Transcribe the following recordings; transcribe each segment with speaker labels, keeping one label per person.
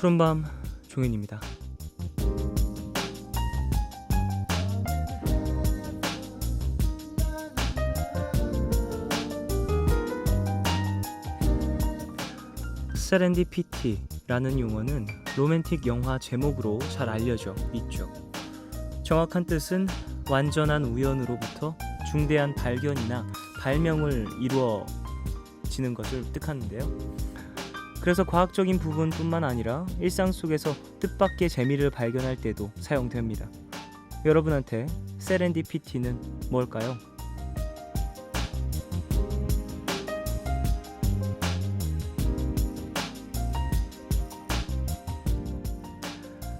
Speaker 1: 푸른밤 종현입니다. 세렌디피티라는 용어는 로맨틱 영화 제목으로 잘 알려져 있죠. 정확한 뜻은 완전한 우연으로부터 중대한 발견이나 발명을 이루어지는 것을 뜻하는데요. 그래서 과학적인 부분뿐만 아니라 일상 속에서 뜻밖의 재미를 발견할 때도 사용됩니다. 여러분한테 세렌디피티는 뭘까요?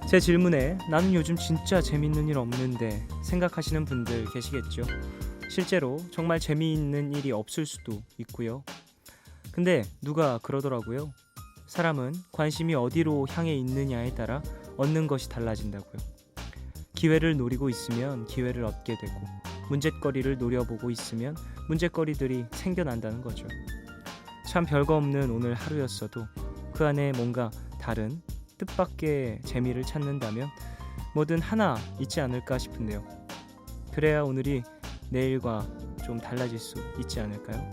Speaker 1: 제 질문에 나는 요즘 진짜 재밌는 일 없는데 생각하시는 분들 계시겠죠? 실제로 정말 재미있는 일이 없을 수도 있고요. 근데 누가 그러더라고요. 사람은 관심이 어디로 향해 있느냐에 따라 얻는 것이 달라진다고요. 기회를 노리고 있으면 기회를 얻게 되고 문제거리를 노려보고 있으면 문제거리들이 생겨난다는 거죠. 참 별거 없는 오늘 하루였어도 그 안에 뭔가 다른 뜻밖의 재미를 찾는다면 뭐든 하나 있지 않을까 싶은데요. 그래야 오늘이 내일과 좀 달라질 수 있지 않을까요?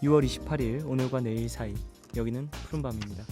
Speaker 1: 6월 28일 오늘과 내일 사이 여기는 푸른밤입니다.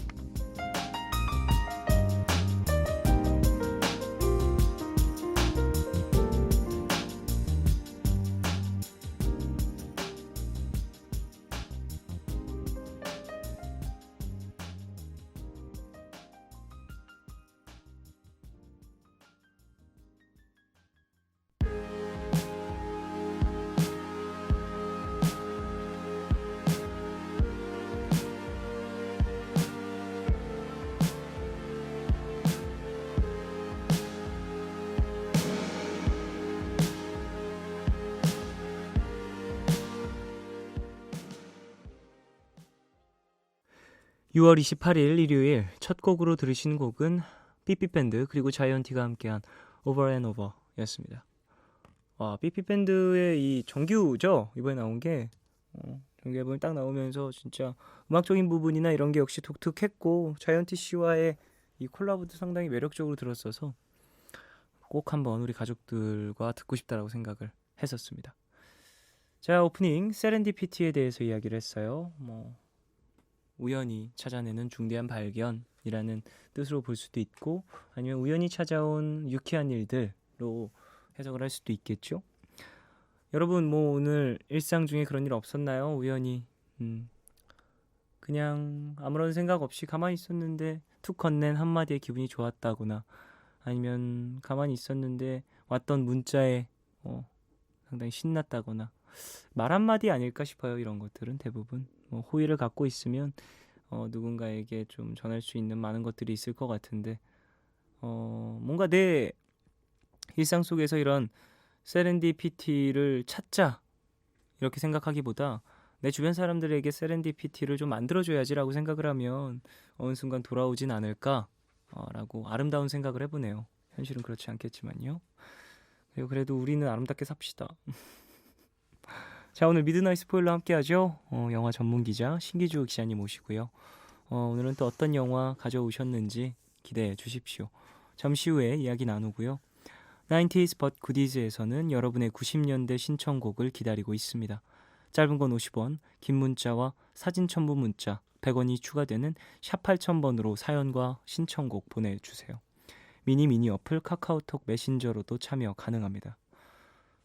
Speaker 1: (6월 28일) 일요일 첫 곡으로 들으신 곡은 삐삐밴드 그리고 자이언티가 함께한 Over and Over 였습니다. 와, 삐삐밴드의 이 정규죠? 이번에 나온 게 정규 앨범이 딱 나오면서 진짜 음악적인 부분이나 이런 게 역시 독특했고 자이언티 씨와의 이 콜라보도 상당히 매력적으로 들었어서 꼭 한번 우리 가족들과 듣고 싶다라고 생각을 했었습니다. 자, 오프닝 세렌디피티에 대해서 이야기를 했어요. 우연히 찾아내는 중대한 발견이라는 뜻으로 볼 수도 있고 아니면 우연히 찾아온 유쾌한 일들로 해석을 할 수도 있겠죠. 여러분 오늘 일상 중에 그런 일 없었나요? 우연히 그냥 아무런 생각 없이 가만히 있었는데 툭 건넨 한마디에 기분이 좋았다거나 아니면 가만히 있었는데 왔던 문자에 상당히 신났다거나 말 한마디 아닐까 싶어요. 이런 것들은 대부분 호의를 갖고 있으면 누군가에게 좀 전할 수 있는 많은 것들이 있을 것 같은데 뭔가 내 일상 속에서 이런 세렌디피티를 찾자 이렇게 생각하기보다 내 주변 사람들에게 세렌디피티를 좀 만들어줘야지라고 생각을 하면 어느 순간 돌아오진 않을까 라고 아름다운 생각을 해보네요. 현실은 그렇지 않겠지만요. 그래도 우리는 아름답게 삽시다. 자, 오늘 미드나잇 스포일러 함께하죠. 영화 전문기자 신기주 기자님 오시고요. 오늘은 또 어떤 영화 가져오셨는지 기대해 주십시오. 잠시 후에 이야기 나누고요. 90s but goodies에서는 여러분의 90년대 신청곡을 기다리고 있습니다. 짧은 건 50원, 긴 문자와 사진 첨부 문자 100원이 추가되는 샵 8000번으로 사연과 신청곡 보내주세요. 미니 어플 카카오톡 메신저로도 참여 가능합니다.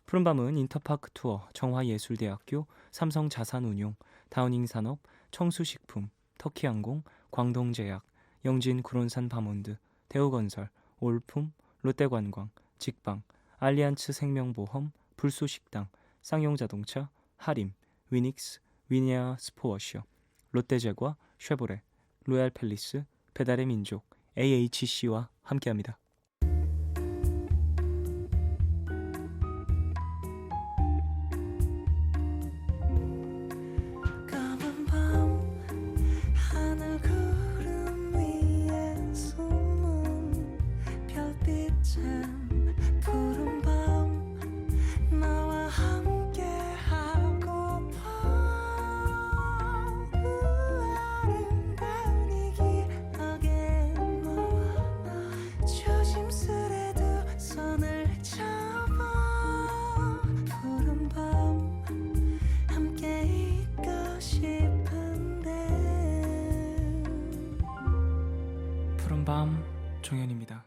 Speaker 1: 푸른밤은 인터파크 투어, 정화예술대학교, 삼성자산운용, 다우닝산업, 청수식품, 터키항공, 광동제약, 영진 구론산 바몬드, 대우건설, 올품, 롯데관광, 직방, 알리안츠 생명보험, 불소식당, 쌍용자동차, 하림, 위닉스, 위니아 스포워셔, 롯데제과, 쉐보레, 로얄팰리스, 배달의 민족, AHC와 함께합니다. 종현입니다.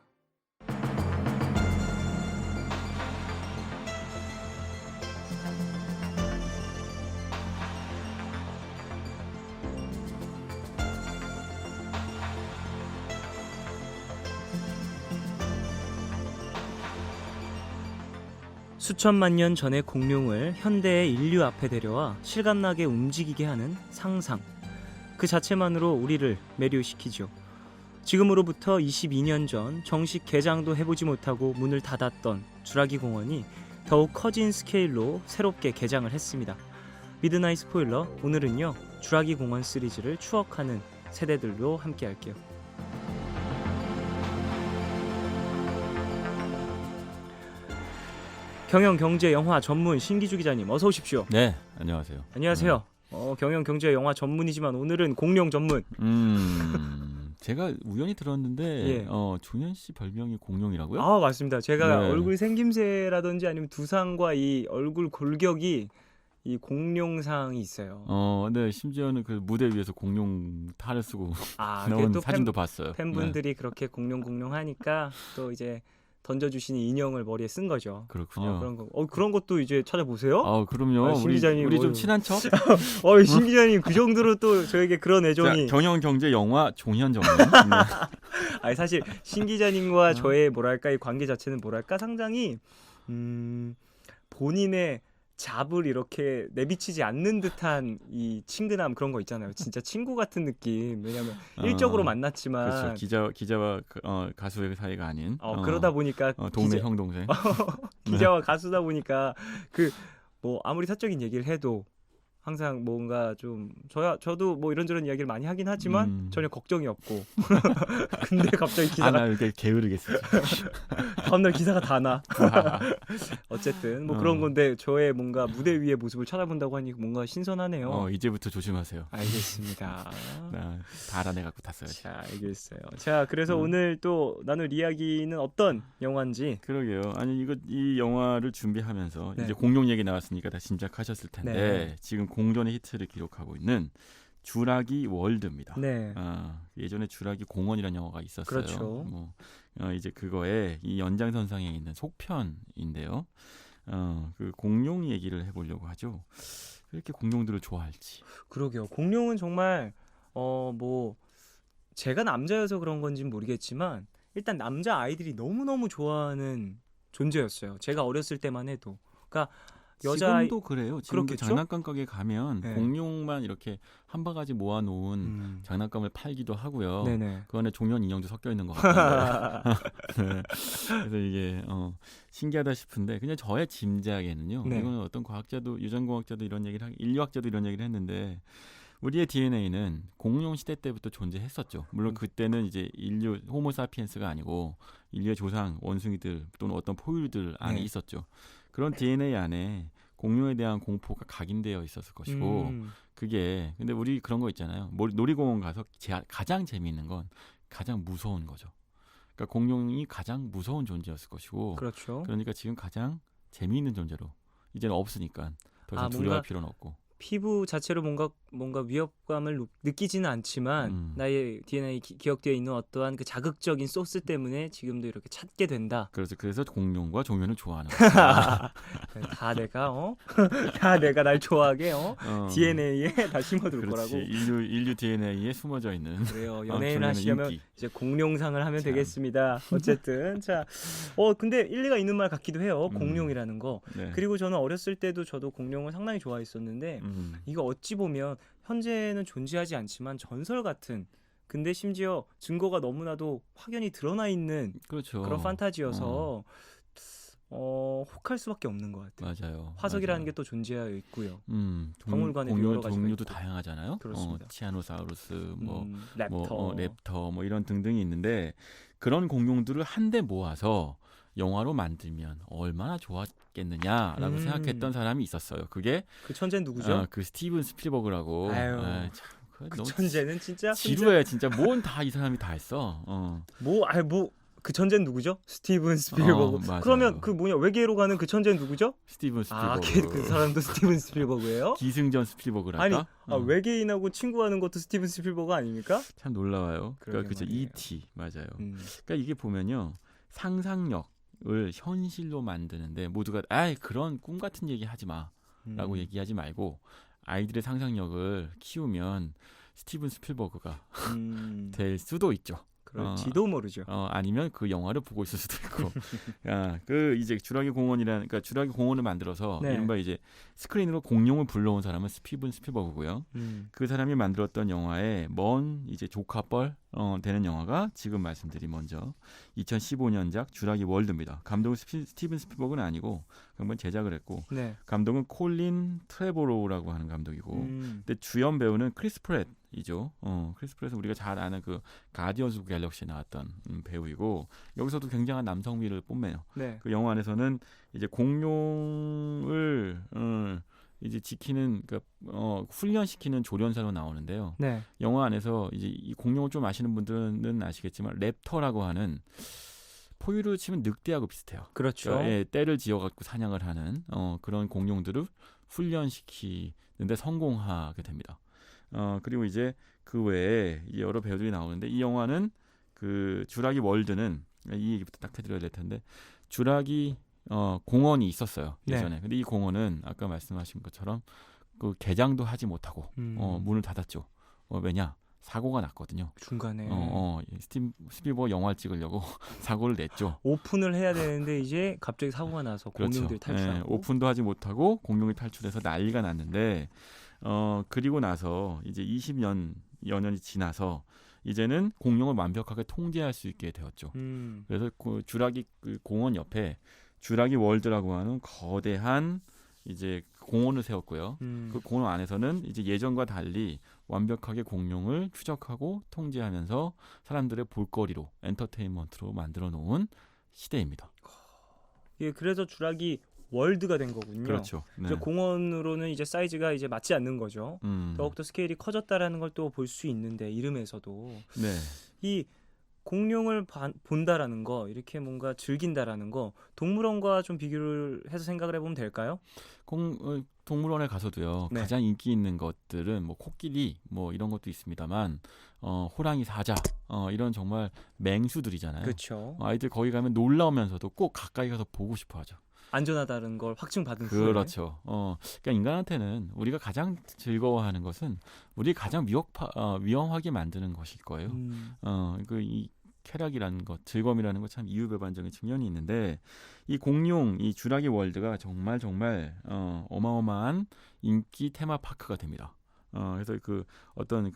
Speaker 1: 수천만 년 전의 공룡을 현대의 인류 앞에 데려와 실감나게 움직이게 하는 상상. 그 자체만으로 우리를 매료시키죠. 지금으로부터 22년 전 정식 개장도 해보지 못하고 문을 닫았던 주라기 공원이 더욱 커진 스케일로 새롭게 개장을 했습니다. 미드나잇 스포일러, 오늘은요 주라기 공원 시리즈를 추억하는 세대들로 함께 할게요. 경영, 경제, 영화 전문 신기주 기자님 어서 오십시오.
Speaker 2: 네, 안녕하세요.
Speaker 1: 안녕하세요. 경영, 경제, 영화 전문이지만 오늘은 공룡 전문.
Speaker 2: 제가 우연히 들었는데
Speaker 1: 예.
Speaker 2: 종현 씨 별명이 공룡이라고요?
Speaker 1: 아 맞습니다. 제가
Speaker 2: 네.
Speaker 1: 얼굴 생김새라든지 아니면 두상과 이 얼굴 골격이 이 공룡상이 있어요.
Speaker 2: 네, 심지어는 그 무대 위에서 공룡 탈을 쓰고
Speaker 1: 아,
Speaker 2: 나온
Speaker 1: 또
Speaker 2: 사진도 봤어요.
Speaker 1: 팬분들이 그렇게 공룡 하니까 또 이제 던져주시는 인형을 머리에 쓴 거죠.
Speaker 2: 그렇군요.
Speaker 1: 그런 것도 이제 찾아보세요?
Speaker 2: 그럼요.
Speaker 1: 신 기자님,
Speaker 2: 우리 좀 친한 척?
Speaker 1: 신 기자님 그 정도로 또 저에게 그런 애정이.
Speaker 2: 자, 경영, 경제, 영화 종현 전문. 네.
Speaker 1: 아니 사실 신 기자님과 저의 뭐랄까 이 관계 자체는 뭐랄까 상당히 본인의 잡을 이렇게 내비치지 않는 듯한 이 친근함 그런 거 있잖아요. 진짜 친구 같은 느낌. 왜냐하면 일적으로 만났지만
Speaker 2: 그렇죠. 기자와 가수의 사이가 아닌.
Speaker 1: 그러다 보니까
Speaker 2: 동네 형 동생.
Speaker 1: 기자와 가수다 보니까 그 뭐 아무리 사적인 얘기를 해도 항상 뭔가 좀 저도 뭐 이런저런 이야기를 많이 하긴 하지만 전혀 걱정이 없고 근데 갑자기 기사가
Speaker 2: 나 이렇게 게으르겠어.
Speaker 1: 다음날 기사가 다 나. 어쨌든 뭐 그런 건데 저의 뭔가 무대 위의 모습을 찾아본다고 하니 뭔가 신선하네요.
Speaker 2: 이제부터 조심하세요.
Speaker 1: 알겠습니다.
Speaker 2: 다 알아내갖고 탔어야지.
Speaker 1: 자, 알겠어요. 자, 그래서 오늘 또 나눌 이야기는 어떤 영화인지.
Speaker 2: 그러게요. 아니 이 영화를 준비하면서
Speaker 1: 네.
Speaker 2: 이제 공룡 얘기 나왔으니까 다 짐작하셨을 텐데
Speaker 1: 네.
Speaker 2: 지금 공전의 히트를 기록하고 있는 주라기 월드입니다.
Speaker 1: 네.
Speaker 2: 예전에 주라기 공원이라는 영화가 있었어요.
Speaker 1: 그렇죠.
Speaker 2: 이제 그거에 이 연장선상에 있는 속편인데요. 그 공룡 얘기를 해보려고 하죠. 왜 이렇게 공룡들을 좋아할지.
Speaker 1: 그러게요. 공룡은 정말 뭐 제가 남자여서 그런 건지는 모르겠지만 일단 남자 아이들이 너무너무 좋아하는 존재였어요. 제가 어렸을 때만 해도. 그러니까
Speaker 2: 지금도 그래요. 지금도
Speaker 1: 그렇겠죠?
Speaker 2: 장난감 가게 가면
Speaker 1: 네.
Speaker 2: 공룡만 이렇게 한 바가지 모아놓은 장난감을 팔기도 하고요.
Speaker 1: 네네.
Speaker 2: 그 안에 종현 인형도 섞여 있는 것 같아요. 네. 그래서 이게 신기하다 싶은데 그냥 저의 짐작에는요.
Speaker 1: 네.
Speaker 2: 이건 어떤 과학자도 유전공학자도 이런 얘기를 인류학자도 이런 얘기를 했는데 우리의 DNA는 공룡 시대 때부터 존재했었죠. 물론 그때는 이제 인류 호모사피엔스가 아니고 인류의 조상 원숭이들 또는 어떤 포유류들 안에
Speaker 1: 네.
Speaker 2: 있었죠. 그런 DNA 안에 공룡에 대한 공포가 각인되어 있었을 것이고 그게 근데 우리 그런 거 있잖아요. 놀이공원 가서 가장 재미있는 건 가장 무서운 거죠. 그러니까 공룡이 가장 무서운 존재였을 것이고
Speaker 1: 그렇죠.
Speaker 2: 그러니까 지금 가장 재미있는 존재로 이제는 없으니까 더 이상 두려워할 필요는 없고
Speaker 1: 피부 자체로 뭔가 위협감을 느끼지는 않지만 나의 DNA 기억되어 있는 어떠한 그 자극적인 소스 때문에 지금도 이렇게 찾게 된다.
Speaker 2: 그래서 공룡과 종현을 좋아하는 거야.
Speaker 1: 다 내가 날 좋아하게 DNA에 다 심어둘 거라고.
Speaker 2: 인류 DNA에 숨어져 있는.
Speaker 1: 그래요. 연예인 하시려면 이제 공룡상을 하면 되겠습니다. 어쨌든 자, 근데 일리가 있는 말 같기도 해요. 공룡이라는 거.
Speaker 2: 네.
Speaker 1: 그리고 저는 어렸을 때도 저도 공룡을 상당히 좋아했었는데 이거 어찌 보면 현재는 존재하지 않지만 전설 같은 근데 심지어 증거가 너무나도 확연히 드러나 있는
Speaker 2: 그렇죠.
Speaker 1: 그런 판타지여서 혹할 수밖에 없는 것 같아요.
Speaker 2: 맞아요.
Speaker 1: 화석이라는 게 또 존재하여 있고요.
Speaker 2: 박물관에 공룡 종류도 다양하잖아요.
Speaker 1: 그렇습니다.
Speaker 2: 티아노사우루스,
Speaker 1: 랩터,
Speaker 2: 뭐 이런 등등이 있는데 그런 공룡들을 한데 모아서 영화로 만들면 얼마나 좋았겠느냐라고 생각했던 사람이 있었어요. 그게
Speaker 1: 그 천재는 누구죠?
Speaker 2: 그 스티븐 스필버그라고.
Speaker 1: 그 천재는 진짜
Speaker 2: 지루해 진짜. 뭔 다 이 사람이 다 했어.
Speaker 1: 그 천재는 누구죠? 스티븐 스필버그.
Speaker 2: 맞아요.
Speaker 1: 그러면 그 뭐냐 외계로 가는 그 천재는 누구죠?
Speaker 2: 스티븐
Speaker 1: 아,
Speaker 2: 스필버그.
Speaker 1: 그 사람도 스티븐 스필버그예요?
Speaker 2: 기승전 스필버그랄까?
Speaker 1: 아니, 외계인하고 친구하는 것도 스티븐 스필버그 아닙니까?
Speaker 2: 참 놀라워요. 그러니까 그죠.
Speaker 1: 말이에요.
Speaker 2: E.T. 맞아요. 그러니까 이게 보면요. 상상력을 현실로 만드는데 모두가 그런 꿈 같은 얘기 하지 마라고 얘기하지 말고 아이들의 상상력을 키우면 스티븐 스필버그가 될 수도 있죠.
Speaker 1: 그럴지도 모르죠.
Speaker 2: 아니면 그 영화를 보고 있을 수도 있고. 그 이제 주라기 공원이라는 그러니까 주라기 공원을 만들어서
Speaker 1: 네.
Speaker 2: 이른바 이제 스크린으로 공룡을 불러온 사람은 스티븐 스필버그고요. 그 사람이 만들었던 영화에 먼 이제 조카뻘 되는 영화가 지금 말씀드린 먼저 2015년작 주라기 월드입니다. 감독은 스티븐 스필버그는 아니고 한번 제작을 했고
Speaker 1: 네.
Speaker 2: 감독은 콜린 트레보로우라고 하는 감독이고 근데 주연 배우는 크리스 프렛이죠. 크리스 프렛은 우리가 잘 아는 그 가디언즈 오브 갤럭시에 나왔던 배우이고 여기서도 굉장한 남성미를 뽐내요.
Speaker 1: 네.
Speaker 2: 그 영화 안에서는 이제 공룡을 이제 지키는 훈련시키는 조련사로 나오는데요.
Speaker 1: 네.
Speaker 2: 영화 안에서 이제 이 공룡을 좀 아시는 분들은 아시겠지만 랩터라고 하는 포유류 치면 늑대하고 비슷해요.
Speaker 1: 그렇죠.
Speaker 2: 그러니까, 떼를 지어갖고 사냥을 하는 그런 공룡들을 훈련시키는데 성공하게 됩니다. 그리고 이제 그 외에 여러 배우들이 나오는데 이 영화는 그 주라기 월드는 이 얘기부터 딱 해드려야 될 텐데 주라기 공원이 있었어요 예전에.
Speaker 1: 네.
Speaker 2: 근데 이 공원은 아까 말씀하신 것처럼 그 개장도 하지 못하고 문을 닫았죠. 왜냐? 사고가 났거든요.
Speaker 1: 중간에
Speaker 2: 스피버 영화를 찍으려고 사고를 냈죠.
Speaker 1: 오픈을 해야 되는데 이제 갑자기 사고가 나서
Speaker 2: 그렇죠.
Speaker 1: 공룡들이 탈출하고
Speaker 2: 오픈도 하지 못하고 공룡이 탈출해서 난리가 났는데 그리고 나서 이제 20년이 지나서 이제는 공룡을 완벽하게 통제할 수 있게 되었죠. 그래서 그 주라기 공원 옆에 주라기 월드라고 하는 거대한 이제 공원을 세웠고요. 그 공원 안에서는 이제 예전과 달리 완벽하게 공룡을 추적하고 통제하면서 사람들의 볼거리로 엔터테인먼트로 만들어 놓은 시대입니다.
Speaker 1: 예, 그래서 주라기 월드가 된 거군요.
Speaker 2: 그렇죠. 네.
Speaker 1: 공원으로는 이제 사이즈가 이제 맞지 않는 거죠. 더욱더 스케일이 커졌다라는 걸 또 볼 수 있는데 이름에서도
Speaker 2: 네.
Speaker 1: 이 공룡을 본다라는 거 이렇게 뭔가 즐긴다라는 거 동물원과 좀 비교를 해서 생각을 해보면 될까요?
Speaker 2: 동물원에 가서도요.
Speaker 1: 네.
Speaker 2: 가장 인기 있는 것들은 뭐 코끼리 뭐 이런 것도 있습니다만 호랑이, 사자 이런 정말 맹수들이잖아요.
Speaker 1: 그렇죠.
Speaker 2: 아이들 거기 가면 놀라우면서도 꼭 가까이 가서 보고 싶어하죠.
Speaker 1: 안전하다는 걸 확증받은 후에.
Speaker 2: 그렇죠. 그러니까 인간한테는 우리가 가장 즐거워하는 것은 우리 가장 위험하게 만드는 것일 거예요. 이 쾌락이라는 것, 즐거움이라는 것 참 이유배반적인 측면이 있는데 이 공룡, 이 주라기 월드가 정말 어마어마한 인기 테마파크가 됩니다. 그래서 그 어떤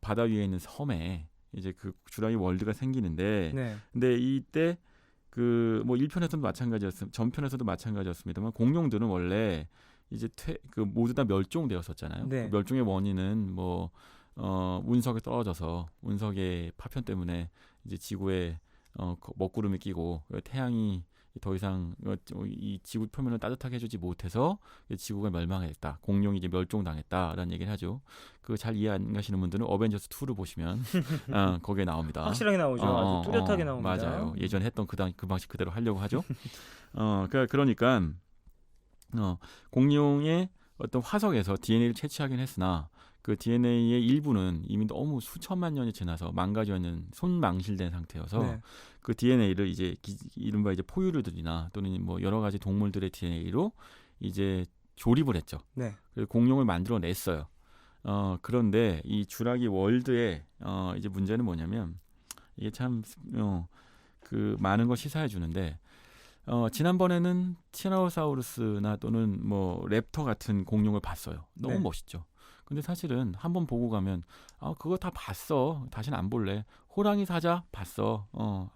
Speaker 2: 바다 위에 있는 섬에 이제 그 주라기 월드가 생기는데,
Speaker 1: 네.
Speaker 2: 근데 이때 뭐 1편에서도 전편에서도 마찬가지였습니다만 공룡들은 원래 이제 모두 다 멸종되었었잖아요.
Speaker 1: 네.
Speaker 2: 그 멸종의 원인은 운석에 떨어져서 운석의 파편 때문에 이제 지구에 먹구름이 끼고 태양이 더 이상 이 지구 표면을 따뜻하게 해주지 못해서 지구가 멸망했다. 공룡이 이제 멸종당했다라는 얘기를 하죠. 그 잘 이해 안 가시는 분들은 어벤져스 2를 보시면 거기에 나옵니다.
Speaker 1: 확실하게 나오죠. 아주 뚜렷하게 나옵니다.
Speaker 2: 맞아요. 예전에 했던 그 방식 그대로 하려고 하죠. 그러니까 공룡의 어떤 화석에서 DNA를 채취하긴 했으나 그 DNA의 일부는 이미 너무 수천만 년이 지나서 망가져 있는 손망실된 상태여서
Speaker 1: 네.
Speaker 2: 그 DNA를 이제 이른바 이제 포유류들이나 또는 뭐 여러 가지 동물들의 DNA로 이제 조립을 했죠.
Speaker 1: 네.
Speaker 2: 그래서 공룡을 만들어냈어요. 그런데 이 주라기 월드의 이제 문제는 뭐냐면 이게 참 그 많은 걸 시사해 주는데 지난번에는 티라노사우루스나 또는 뭐 랩터 같은 공룡을 봤어요. 너무
Speaker 1: 네.
Speaker 2: 멋있죠. 근데 사실은 한번 보고 가면 그거 다 봤어. 다시는 안 볼래. 호랑이, 사자 봤어.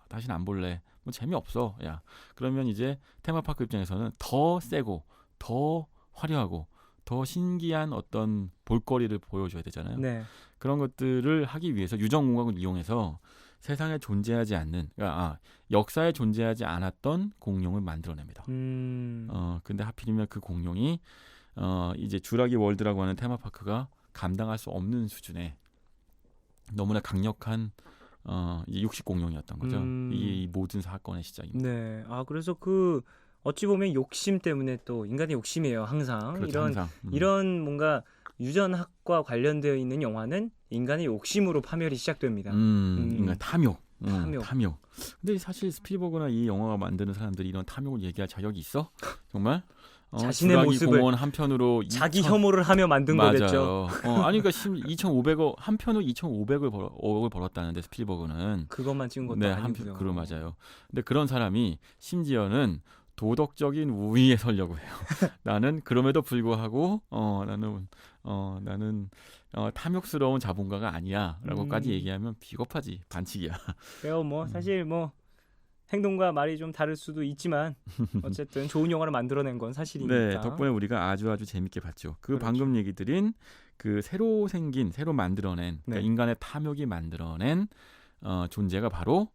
Speaker 2: 다시는 안 볼래. 뭐 재미없어. 야. 그러면 이제 테마파크 입장에서는 더 세고 더 화려하고 더 신기한 어떤 볼거리를 보여줘야 되잖아요.
Speaker 1: 네.
Speaker 2: 그런 것들을 하기 위해서 유전공학을 이용해서 세상에 존재하지 않는, 그러니까 역사에 존재하지 않았던 공룡을 만들어냅니다. 근데 하필이면 그 공룡이 이제 주라기 월드라고 하는 테마파크가 감당할 수 없는 수준의 너무나 강력한 이제 육식 공룡이었던 거죠. 이게 이 모든 사건의 시작입니다.
Speaker 1: 네. 아 그래서 그 어찌 보면 욕심 때문에 또 인간의 욕심이에요. 항상
Speaker 2: 그렇죠,
Speaker 1: 이런
Speaker 2: 항상.
Speaker 1: 이런 뭔가 유전학과 관련되어 있는 영화는 인간의 욕심으로 파멸이 시작됩니다.
Speaker 2: 인간 탐욕.
Speaker 1: 탐욕.
Speaker 2: 탐욕. 근데 사실 스필버그나 이 영화가 만드는 사람들이 이런 탐욕을 얘기할 자격이 있어? 정말?
Speaker 1: 자신의
Speaker 2: 주라기
Speaker 1: 모습을
Speaker 2: 공원 한 편으로
Speaker 1: 자기 혐오를 하며 만든
Speaker 2: 맞아요.
Speaker 1: 거겠죠.
Speaker 2: 아니 그러니까 2,500억 한 편으로 2,500억을 벌었다는데 스필버그는
Speaker 1: 그것만 찍은 것도
Speaker 2: 네,
Speaker 1: 아니고요.
Speaker 2: 그런 맞아요. 근데 그런 사람이 심지어는 도덕적인 우위에 서려고 해요. 나는 그럼에도 불구하고 나는 탐욕스러운 자본가가 아니야라고까지 얘기하면 비겁하지, 반칙이야.
Speaker 1: 그래요. 뭐 사실 뭐 행동과 말이 좀 다를 수도 있지만 어쨌든 좋은 영화를 만들어낸 건 사실이니까.
Speaker 2: 네, 덕분에 우리가 아주 재밌게 봤죠. 그
Speaker 1: 그렇죠.
Speaker 2: 방금 얘기 드린 그 새로 만들어낸 그러니까
Speaker 1: 네.
Speaker 2: 인간의 탐욕이 만들어낸 존재가 바로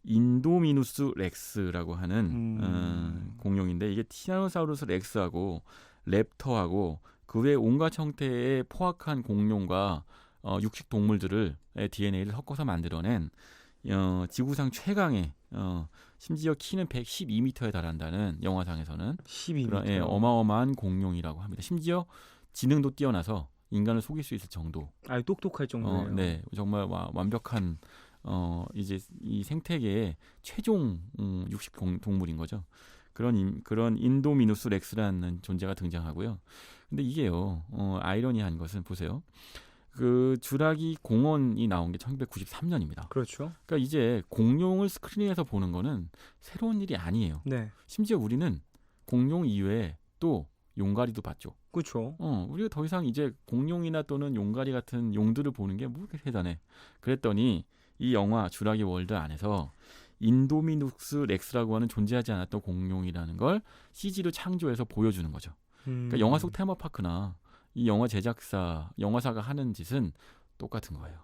Speaker 2: 인도미누스 렉스라고 하는 공룡인데 이게 티라노사우루스 렉스하고 랩터하고 그 외 온갖 형태의 포악한 공룡과 육식 동물들을 DNA를 섞어서 만들어낸 지구상 최강의 심지어 키는 112m에 달한다는 영화상에서는
Speaker 1: 12m.
Speaker 2: 그런 어마어마한 공룡이라고 합니다. 심지어 지능도 뛰어나서 인간을 속일 수 있을 정도.
Speaker 1: 아 똑똑할 정도예요.
Speaker 2: 네, 정말 완벽한 이제 이 생태계의 최종 육식 동물인 거죠. 그런 인도미누스 렉스라는 존재가 등장하고요. 근데 이게요, 아이러니한 것은 보세요. 그 주라기 공원이 나온 게 1993년입니다.
Speaker 1: 그렇죠.
Speaker 2: 그러니까 이제 공룡을 스크린에서 보는 거는 새로운 일이 아니에요.
Speaker 1: 네.
Speaker 2: 심지어 우리는 공룡 이외에 또 용가리도 봤죠.
Speaker 1: 그렇죠.
Speaker 2: 우리가 더 이상 이제 공룡이나 또는 용가리 같은 용들을 보는 게 뭐 그렇게 대단해. 그랬더니 이 영화 주라기 월드 안에서 인도미누스 렉스라고 하는 존재하지 않았던 공룡이라는 걸 CG로 창조해서 보여주는 거죠. 그러니까 영화 속 테마파크나 이 영화 영화사가 하는 짓은 똑같은 거예요.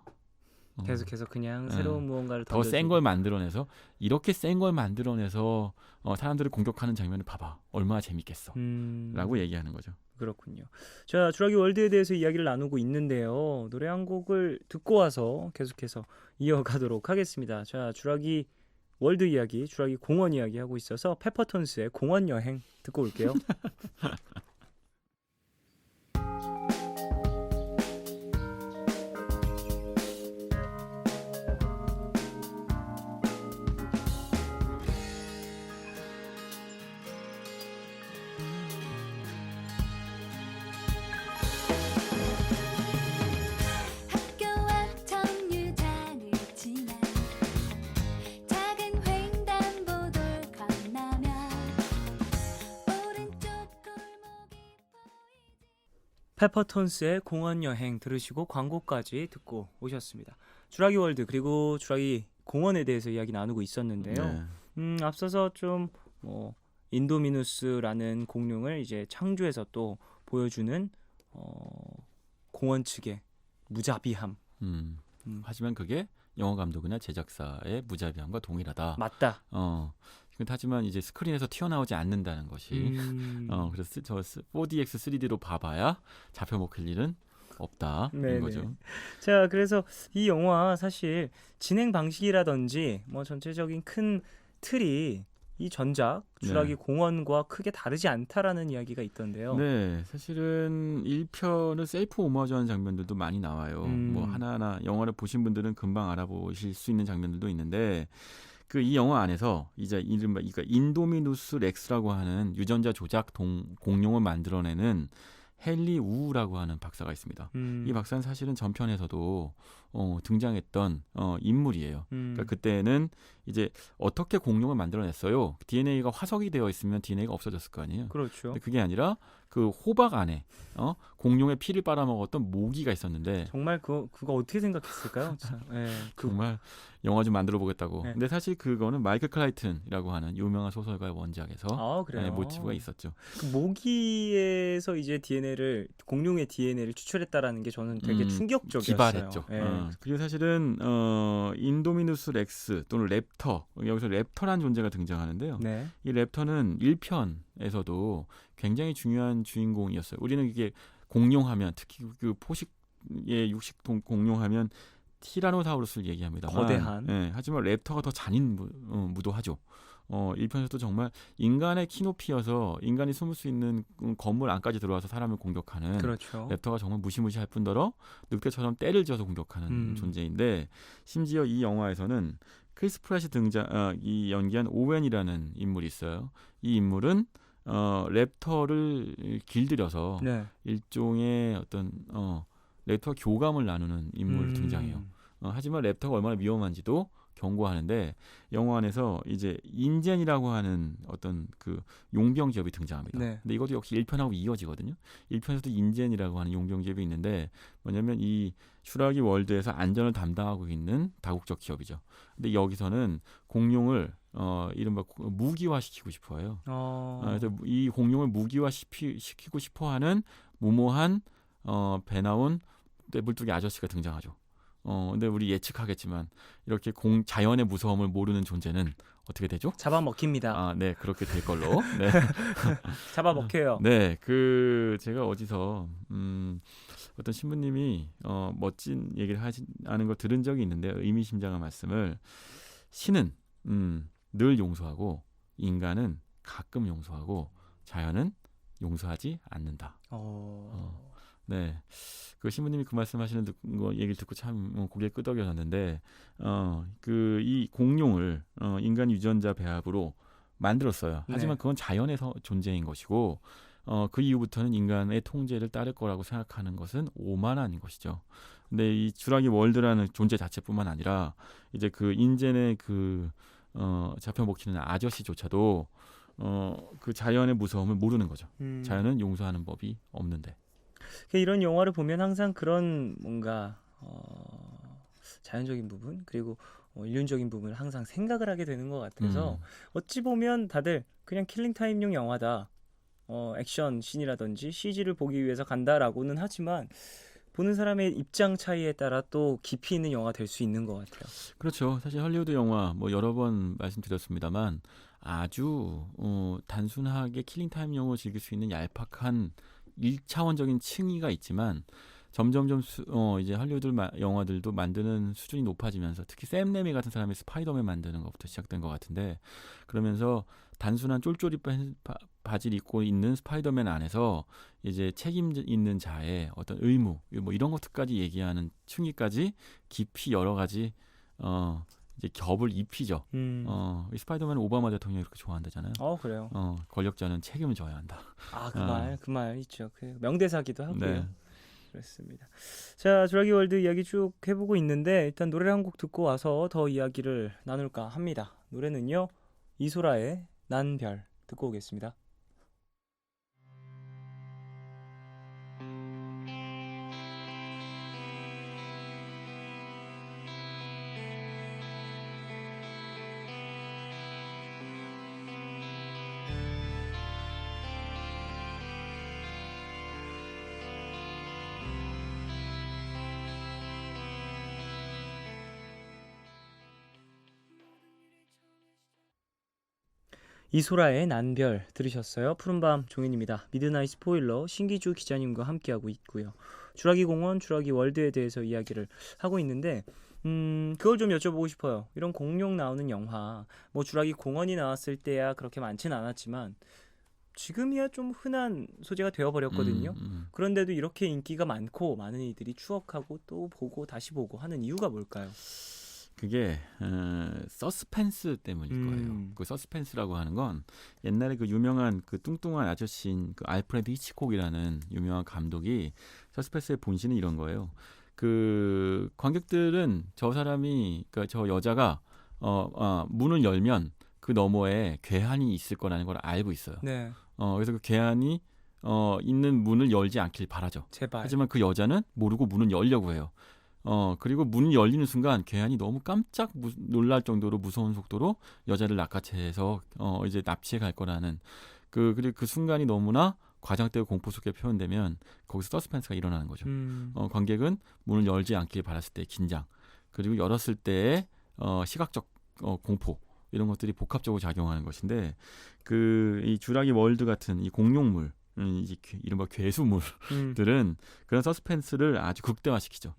Speaker 1: 계속해서 그냥 새로운 무언가를
Speaker 2: 더 센 걸
Speaker 1: 던져주고.
Speaker 2: 만들어내서 사람들을 공격하는 장면을 봐봐. 얼마나 재밌겠어. 라고 얘기하는 거죠.
Speaker 1: 그렇군요. 자, 주라기 월드에 대해서 이야기를 나누고 있는데요. 노래 한 곡을 듣고 와서 계속해서 이어가도록 하겠습니다. 자, 주라기 월드 이야기, 주라기 공원 이야기 하고 있어서 페퍼톤스의 공원 여행 듣고 올게요. 페퍼톤스의 공원 여행 들으시고 광고까지 듣고 오셨습니다. 주라기 월드 그리고 주라기 공원에 대해서 이야기 나누고 있었는데요.
Speaker 2: 네.
Speaker 1: 앞서서 좀 인도미누스라는 공룡을 이제 창조해서 또 보여주는 공원 측의 무자비함.
Speaker 2: 하지만 그게 영화 감독이나 제작사의 무자비함과 동일하다.
Speaker 1: 맞다.
Speaker 2: 하지만 이제 스크린에서 튀어나오지 않는다는 것이 그래서 저 4DX, 3D로 봐봐야 잡혀먹힐 일은 없다는 거죠.
Speaker 1: 자, 그래서 이 영화 사실 진행 방식이라든지 뭐 전체적인 큰 틀이 이 전작 주라기 공원과 크게 다르지 않다라는 이야기가 있던데요.
Speaker 2: 네, 사실은 1편을 셀프 오마주하는 장면들도 많이 나와요. 뭐 하나하나 영화를 보신 분들은 금방 알아보실 수 있는 장면들도 있는데 그 이 영화 안에서 이제 이른바 그러니까 인도미누스 렉스라고 하는 유전자 조작 공룡을 만들어내는 헨리 우라고 하는 박사가 있습니다. 이 박사는 사실은 전편에서도 등장했던 인물이에요. 그러니까 그때는 이제 어떻게 공룡을 만들어냈어요? DNA가 화석이 되어 있으면 DNA가 없어졌을 거 아니에요.
Speaker 1: 그렇죠.
Speaker 2: 근데 그게 아니라 그 호박 안에 공룡의 피를 빨아먹었던 모기가 있었는데
Speaker 1: 정말 그거 어떻게 생각했을까요?
Speaker 2: 정말 영화 좀 만들어 보겠다고.
Speaker 1: 네.
Speaker 2: 근데 사실 그거는 마이클 클라이튼이라고 하는 유명한 소설가의 원작에서 모티브가 있었죠.
Speaker 1: 그 모기에서 이제 공룡의 DNA를 추출했다라는 게 저는 되게 충격적이었어요.
Speaker 2: 기발했죠. 그리고 사실은 인도미누스 렉스 또는 랩터, 여기서 랩터라는 존재가 등장하는데요.
Speaker 1: 네.
Speaker 2: 이 랩터는 1편에서도 굉장히 중요한 주인공이었어요. 우리는 이게 공룡하면 특히 그 포식의 육식 공룡하면 티라노사우루스를 얘기합니다만
Speaker 1: 거대한.
Speaker 2: 예, 하지만 랩터가 더 무도하죠. 1편에서도 정말 인간의 키높이여서 인간이 숨을 수 있는 건물 안까지 들어와서 사람을 공격하는
Speaker 1: 그렇죠.
Speaker 2: 랩터가 정말 무시무시할 뿐더러 늑대처럼 때를 지어서 공격하는 존재인데 심지어 이 영화에서는 크리스 프렛이 이 연기한 오웬이라는 인물이 있어요. 이 인물은 랩터를 길들여서
Speaker 1: 네.
Speaker 2: 일종의 어떤 랩터와 교감을 나누는 인물로 등장해요. 하지만 랩터가 얼마나 위험한지도 경고하는데 영화 안에서 이제 인젠이라고 하는 어떤 그 용병 기업이 등장합니다.
Speaker 1: 네.
Speaker 2: 근데 이것도 역시 1편하고 이어지거든요. 1편에서도 인젠이라고 하는 용병 기업이 있는데 뭐냐면 이 슈라기 월드에서 안전을 담당하고 있는 다국적 기업이죠. 근데 여기서는 공룡을 이른바 무기화시키고 싶어해요. 그래서 이 공룡을 무기화시키고 싶어하는 무모한 배 나온 물뚱이 아저씨가 등장하죠. 근데 우리 예측하겠지만 이렇게 자연의 무서움을 모르는 존재는 어떻게 되죠?
Speaker 1: 잡아먹힙니다.
Speaker 2: 아, 네, 그렇게 될 걸로. 네.
Speaker 1: 잡아먹혀요.
Speaker 2: 네, 제가 어디서 어떤 신부님이 멋진 얘기를 하는 걸 들은 적이 있는데 의미심장한 말씀을 신은 늘 용서하고 인간은 가끔 용서하고 자연은 용서하지 않는다. 네, 그 신부님이 그 말씀하시는 얘기를 듣고 참 고개 끄덕여졌는데 이 공룡을 인간 유전자 배합으로 만들었어요. 하지만 그건 자연에서 존재인 것이고 그 이후부터는 인간의 통제를 따를 거라고 생각하는 것은 오만한 것이죠. 근데 이 쥬라기 월드라는 존재 자체뿐만 아니라 이제 그 인젠의 잡혀 먹히는 아저씨조차도 그 자연의 무서움을 모르는 거죠. 자연은 용서하는 법이 없는데.
Speaker 1: 이런 영화를 보면 항상 그런 뭔가 자연적인 부분 그리고 인륜적인 부분을 항상 생각을 하게 되는 것 같아서 어찌 보면 다들 그냥 킬링타임용 영화다. 액션 씬이라든지 CG를 보기 위해서 간다라고는 하지만 보는 사람의 입장 차이에 따라 또 깊이 있는 영화 될 수 있는 것 같아요.
Speaker 2: 그렇죠. 사실 할리우드 영화 여러 번 말씀드렸습니다만 아주 단순하게 킬링타임용으로 즐길 수 있는 얄팍한 1차원적인 층위가 있지만 점점점 이제 할리우드 영화들도 만드는 수준이 높아지면서 특히 샘 레미 같은 사람이 스파이더맨 만드는 것부터 시작된 것 같은데 그러면서 단순한 쫄쫄이 바지를 입고 있는 스파이더맨 안에서 이제 책임 있는 자의 어떤 의무 이런 것들까지 얘기하는 층위까지 깊이 여러 가지 이제 겹을 입히죠. 이 스파이더맨은 오바마 대통령이 그렇게 좋아한다잖아요.
Speaker 1: 그래요.
Speaker 2: 권력자는 책임을 져야 한다.
Speaker 1: 그 말 있죠. 그 명대사기도 하고요.
Speaker 2: 네.
Speaker 1: 그렇습니다. 자, 쥬라기 월드 이야기 쭉 해보고 있는데 일단 노래 한 곡 듣고 와서 더 이야기를 나눌까 합니다. 노래는요, 이소라의 난 별 듣고 오겠습니다. 이소라의 난별 들으셨어요? 푸른밤 종현입니다. 미드나잇 스포일러 신기주 기자님과 함께하고 있고요. 쥬라기 공원, 쥬라기 월드에 대해서 이야기를 하고 있는데 그걸 좀 여쭤보고 싶어요. 이런 공룡 나오는 영화 쥬라기 공원이 나왔을 때야 그렇게 많진 않았지만 지금이야 좀 흔한 소재가 되어버렸거든요. 그런데도 이렇게 인기가 많고 많은 이들이 추억하고 또 보고 다시 보고 하는 이유가 뭘까요?
Speaker 2: 그게 서스펜스 때문일 거예요. 그 서스펜스라고 하는 건 옛날에 그 유명한 그 뚱뚱한 아저씨인 그 알프레드 히치콕이라는 유명한 감독이 서스펜스의 본질은 이런 거예요. 그 관객들은 그러니까 저 여자가 문을 열면 그 너머에 괴한이 있을 거라는 걸 알고 있어요.
Speaker 1: 네.
Speaker 2: 그래서 그 괴한이 있는 문을 열지 않길 바라죠.
Speaker 1: 제발.
Speaker 2: 하지만 그 여자는 모르고 문을 열려고 해요. 그리고 문이 열리는 순간 괴한이 너무 깜짝 놀랄 정도로 무서운 속도로 여자를 낚아채서 이제 납치해 갈 거라는 그리고 그 순간이 너무나 과장되고 공포 속에 표현되면 거기서 서스펜스가 일어나는 거죠. 관객은 문을 열지 않길 바랐을 때의 긴장 그리고 열었을 때의 시각적 공포 이런 것들이 복합적으로 작용하는 것인데 이 쥬라기 월드 같은 이 공룡물 이제 이른바 괴수물들은 그런 서스펜스를 아주 극대화시키죠.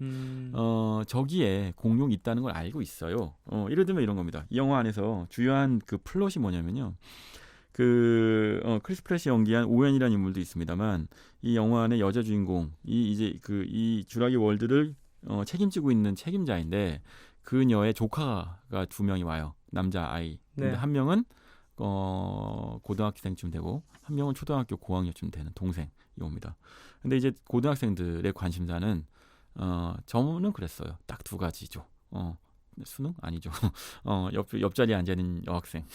Speaker 2: 저기에 공룡이 있다는 걸 알고 있어요. 예를 들면 이런 겁니다. 이 영화 안에서 주요한 그 플롯이 뭐냐면요. 크리스 프렛이 연기한 오웬이라는 인물도 있습니다만 이 영화 안의 여자 주인공 이 주라기 월드를 책임지고 있는 책임자인데 그녀의 조카가 2명이 와요. 남자 아이. 근데
Speaker 1: 네.
Speaker 2: 한 명은 고등학생쯤 되고 한 명은 초등학교 고학년쯤 되는 동생이 옵니다. 근데 이제 고등학생들의 관심사는 저는 그랬어요. 딱 2가지죠. 수능 아니죠. 옆자리에 앉아 있는 여학생.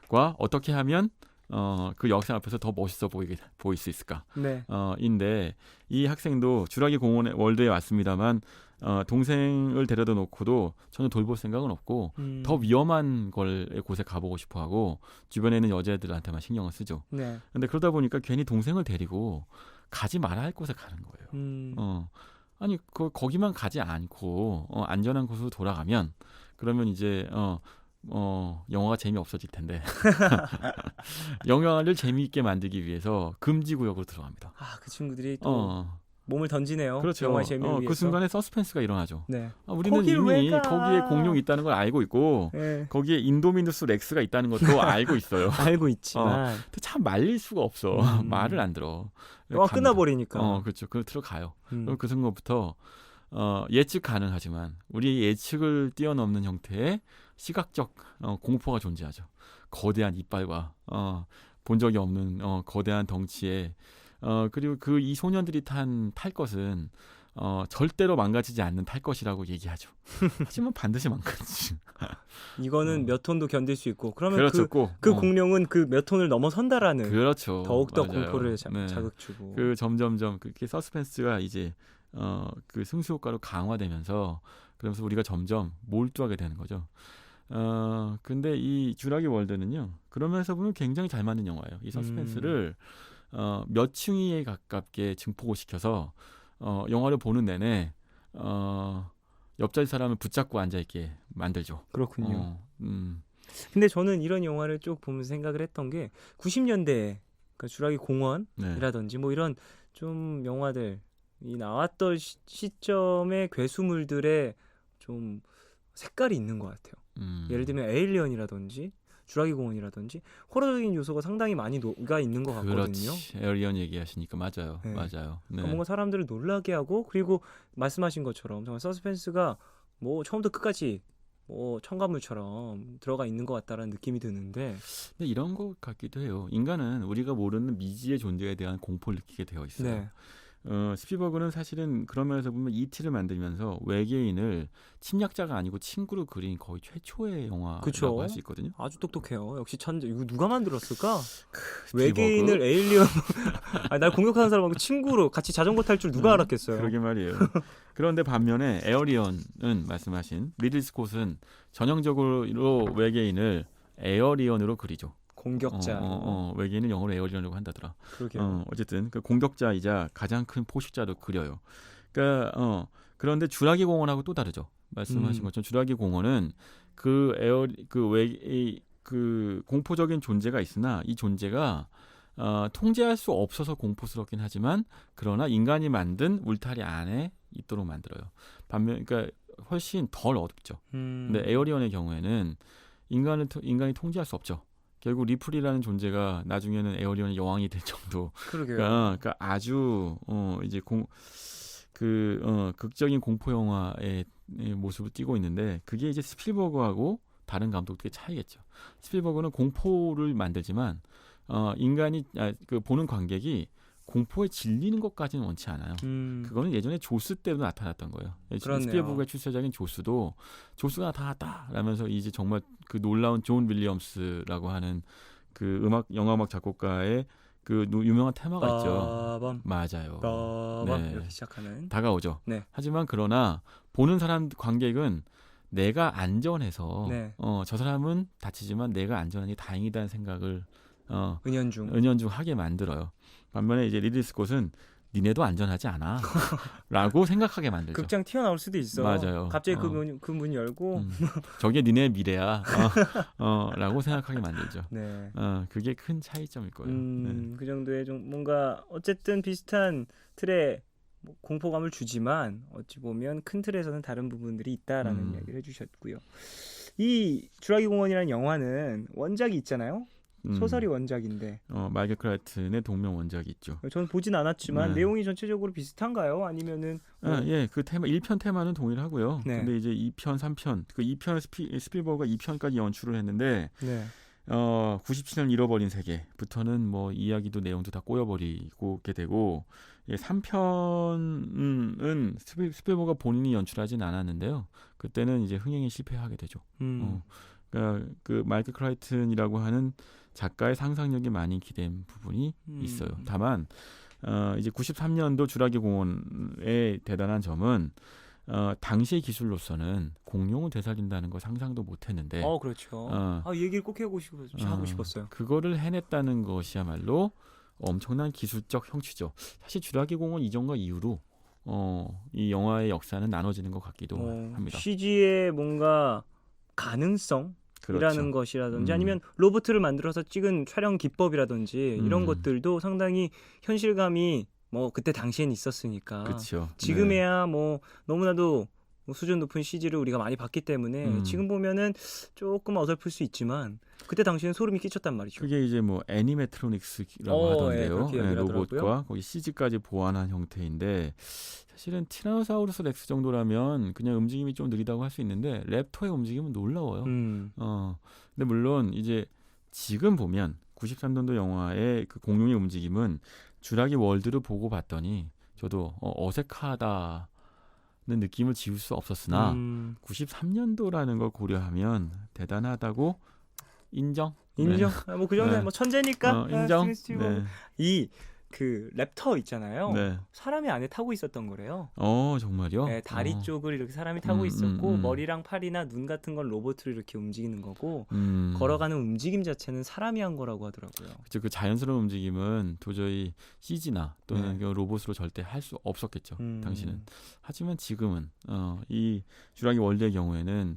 Speaker 2: 과 어떻게 하면 그 여학생 앞에서 더 멋있어 보일 수 있을까?
Speaker 1: 네.
Speaker 2: 인데 이 학생도 주라기 공원 월드에 왔습니다만 동생을 데려다 놓고도 전혀 돌볼 생각은 없고 더 위험한 곳에 가보고 싶어하고 주변에 있는 여자애들한테만 신경을 쓰죠.
Speaker 1: 네.
Speaker 2: 근데 그러다 보니까 괜히 동생을 데리고 가지 말아야 할 곳에 가는 거예요. 아니 거기만 가지 않고 안전한 곳으로 돌아가면 그러면 이제 영화가 재미없어질 텐데 영화를 재미있게 만들기 위해서 금지구역으로 들어갑니다.
Speaker 1: 그 친구들이 또 몸을 던지네요.
Speaker 2: 그렇죠.
Speaker 1: 영화의 재미를 위해서.
Speaker 2: 그 순간에 서스펜스가 일어나죠.
Speaker 1: 네.
Speaker 2: 우리는 이미 거기에 공룡이 있다는 걸 알고 있고
Speaker 1: 네.
Speaker 2: 거기에 인도미누스 렉스가 있다는 것도 알고 있어요.
Speaker 1: 알고 있지만
Speaker 2: 참 말릴 수가 없어. 말을 안 들어.
Speaker 1: 영화 끝나버리니까.
Speaker 2: 그렇죠. 그럼 들어가요. 그럼 그 순간부터 예측 가능하지만 우리의 예측을 뛰어넘는 형태의 시각적 공포가 존재하죠. 거대한 이빨과 본 적이 없는 거대한 덩치에 그리고 이 소년들이 탈 것은 절대로 망가지지 않는 탈 것이라고 얘기하죠. 하지만 반드시 망가지죠.
Speaker 1: 이거는 몇 톤도 견딜 수 있고 그러면
Speaker 2: 그렇죠,
Speaker 1: 그 공룡은 그 몇 톤을 넘어선다라는
Speaker 2: 그렇죠.
Speaker 1: 더욱더
Speaker 2: 맞아요.
Speaker 1: 공포를
Speaker 2: 네.
Speaker 1: 자극주고
Speaker 2: 점점점 그렇게 서스펜스가 이제 그 승수 효과로 강화되면서 그러면서 우리가 점점 몰두하게 되는 거죠. 근데 이 주라기 월드는요. 그러면서 보면 굉장히 잘 만든 영화예요. 이 서스펜스를 몇 층위에 가깝게 증폭을 시켜서 영화를 보는 내내 옆자리 사람을 붙잡고 앉아있게 만들죠.
Speaker 1: 그렇군요. 근데 저는 이런 영화를 쭉 보면서 생각을 했던 게 90년대에 그러니까 주라기 공원이라든지 뭐 이런 좀 영화들이 나왔던 시점의 괴수물들의 좀 색깔이 있는 것 같아요. 예를 들면 에일리언이라든지 주라기 공원이라든지 호러적인 요소가 상당히 많이 녹아 있는 것 같거든요.
Speaker 2: 그렇지. 에일리언 얘기하시니까 맞아요.
Speaker 1: 네.
Speaker 2: 맞아요. 네.
Speaker 1: 그러니까 뭔가 사람들을 놀라게 하고 그리고 말씀하신 것처럼 정말 서스펜스가 뭐 처음부터 끝까지 뭐 첨가물처럼 들어가 있는 것 같다라는 느낌이 드는데
Speaker 2: 근데 이런 것 같기도 해요. 인간은 우리가 모르는 미지의 존재에 대한 공포를 느끼게 되어 있어요.
Speaker 1: 네.
Speaker 2: 스필버그는 사실은 그런 면에서 보면 E.T.를 만들면서 외계인을 침략자가 아니고 친구로 그린 거의 최초의 영화라고 할 수 있거든요.
Speaker 1: 아주 똑똑해요. 역시 천재. 이거 누가 만들었을까?
Speaker 2: 스필버그?
Speaker 1: 외계인을 에일리언 날 공격하는 사람하고 친구로 같이 자전거 탈 줄 누가 알았겠어요.
Speaker 2: 그러게 말이에요. 그런데 반면에 에어리언은 말씀하신 리들리 스콧은 전형적으로 외계인을 에어리언으로 그리죠.
Speaker 1: 공격자.
Speaker 2: 외계인은 영어로 에어리언이라고 한다더라.
Speaker 1: 그러게요.
Speaker 2: 어쨌든 그 공격자이자 가장 큰 포식자로 그려요. 그러니까 그런데 주라기 공원하고 또 다르죠. 말씀하신 것처럼 주라기 공원은 그 공포적인 존재가 있으나 이 존재가 통제할 수 없어서 공포스럽긴 하지만 그러나 인간이 만든 울타리 안에 있도록 만들어요. 반면 그러니까 훨씬 덜 어둡죠. 근데 에어리언의 경우에는 인간이 통제할 수 없죠. 결국 리플이라는 존재가 나중에는 에어리언의 여왕이 될 정도.
Speaker 1: 그러게요.
Speaker 2: 그러니까 아주 이제 극적인 공포 영화의 모습을 띠고 있는데 그게 이제 스필버그하고 다른 감독들의 차이겠죠. 스필버그는 공포를 만들지만 인간이 보는 관객이 공포에 질리는 것까지는 원치 않아요. 그거는 예전에 조스 때도 나타났던 거예요. 스필버그의 출세작인 조스가 나타났다 라면서 이제 정말 그 놀라운 존 윌리엄스라고 하는 그 영화음악 작곡가의 그 유명한 테마가 있죠. 맞아요.
Speaker 1: 네. 이렇게 시작하는
Speaker 2: 다가오죠.
Speaker 1: 네.
Speaker 2: 하지만 그러나 보는 관객은 내가 안전해서
Speaker 1: 네.
Speaker 2: 저 사람은 다치지만 내가 안전하니 다행이다는 생각을
Speaker 1: 은연중
Speaker 2: 하게 만들어요. 반면에 이제 리들리 스콧은 니네도 안전하지 않아. 라고 생각하게 만들죠.
Speaker 1: 극장 튀어나올 수도 있어.
Speaker 2: 맞아요.
Speaker 1: 갑자기 그 문 열고.
Speaker 2: 저게 니네 미래야. 라고 생각하게 만들죠.
Speaker 1: 네.
Speaker 2: 그게 큰 차이점일 거예요. 네.
Speaker 1: 그 정도의 좀 뭔가 어쨌든 비슷한 틀의 뭐 공포감을 주지만 어찌 보면 큰 틀에서는 다른 부분들이 있다라는 이야기를 해주셨고요. 이 주라기 공원이라는 영화는 원작이 있잖아요. 소설이 원작인데
Speaker 2: 마이클 크라이튼의 동명 원작이 있죠.
Speaker 1: 저는 보진 않았지만
Speaker 2: 네.
Speaker 1: 내용이 전체적으로 비슷한가요? 아니면은
Speaker 2: 예, 그 테마 1편 테마는 동일하고요.
Speaker 1: 네.
Speaker 2: 근데 이제 2편, 3편, 그 2편을 스필버그가 2편까지 연출을 했는데
Speaker 1: 네.
Speaker 2: 97년 잃어버린 세계부터는 뭐 이야기도 내용도 다 꼬여버리고 게 되고 3편은 스필버그가 본인이 연출하진 않았는데요. 그때는 이제 흥행에 실패하게 되죠. 그러니까 그 마이클 크라이튼이라고 하는 작가의 상상력이 많이 기댄 부분이 있어요. 다만 이제 93년도 주라기 공원의 대단한 점은 당시의 기술로서는 공룡을 되살린다는 거 상상도 못했는데.
Speaker 1: 그렇죠. 이 얘기를 꼭 하고 싶었어요.
Speaker 2: 그거를 해냈다는 것이야말로 엄청난 기술적 성취죠. 사실 주라기 공원 이전과 이후로 이 영화의 역사는 나눠지는 것 같기도 합니다.
Speaker 1: CG의 뭔가 가능성. 이라는
Speaker 2: 그렇죠.
Speaker 1: 것이라든지 아니면 로봇을 만들어서 찍은 촬영 기법이라든지 이런 것들도 상당히 현실감이 뭐 그때 당시엔 있었으니까
Speaker 2: 그렇죠.
Speaker 1: 지금에야 뭐 너무나도 수준 높은 CG를 우리가 많이 봤기 때문에 지금 보면은 조금 어설플 수 있지만 그때 당시엔 소름이 끼쳤단 말이죠.
Speaker 2: 그게 이제 뭐 애니메트로닉스라고 하던데요.
Speaker 1: 예,
Speaker 2: 로봇과 거기 CG까지 보완한 형태인데 사실은 티라노사우루스 렉스 정도라면 그냥 움직임이 좀 느리다고 할 수 있는데 랩터의 움직임은 놀라워요. 근데 물론 이제 지금 보면 93년도 영화의 그 공룡의 움직임은 주라기 월드를 보고 봤더니 저도 어색하다는 느낌을 지울 수 없었으나 93년도라는 걸 고려하면 대단하다고 인정.
Speaker 1: 뭐 그 정도 뭐 천재니까.
Speaker 2: 인정.
Speaker 1: 이 그 랩터 있잖아요.
Speaker 2: 네.
Speaker 1: 사람이 안에 타고 있었던 거래요.
Speaker 2: 정말요?
Speaker 1: 네, 다리 쪽을 이렇게 사람이 타고 있었고 머리랑 팔이나 눈 같은 건 로봇으로 이렇게 움직이는 거고 걸어가는 움직임 자체는 사람이 한 거라고 하더라고요.
Speaker 2: 그렇죠. 그 자연스러운 움직임은 도저히 CG나 또는 로봇으로 절대 할 수 없었겠죠. 당시는. 하지만 지금은 이 주라기 월드의 경우에는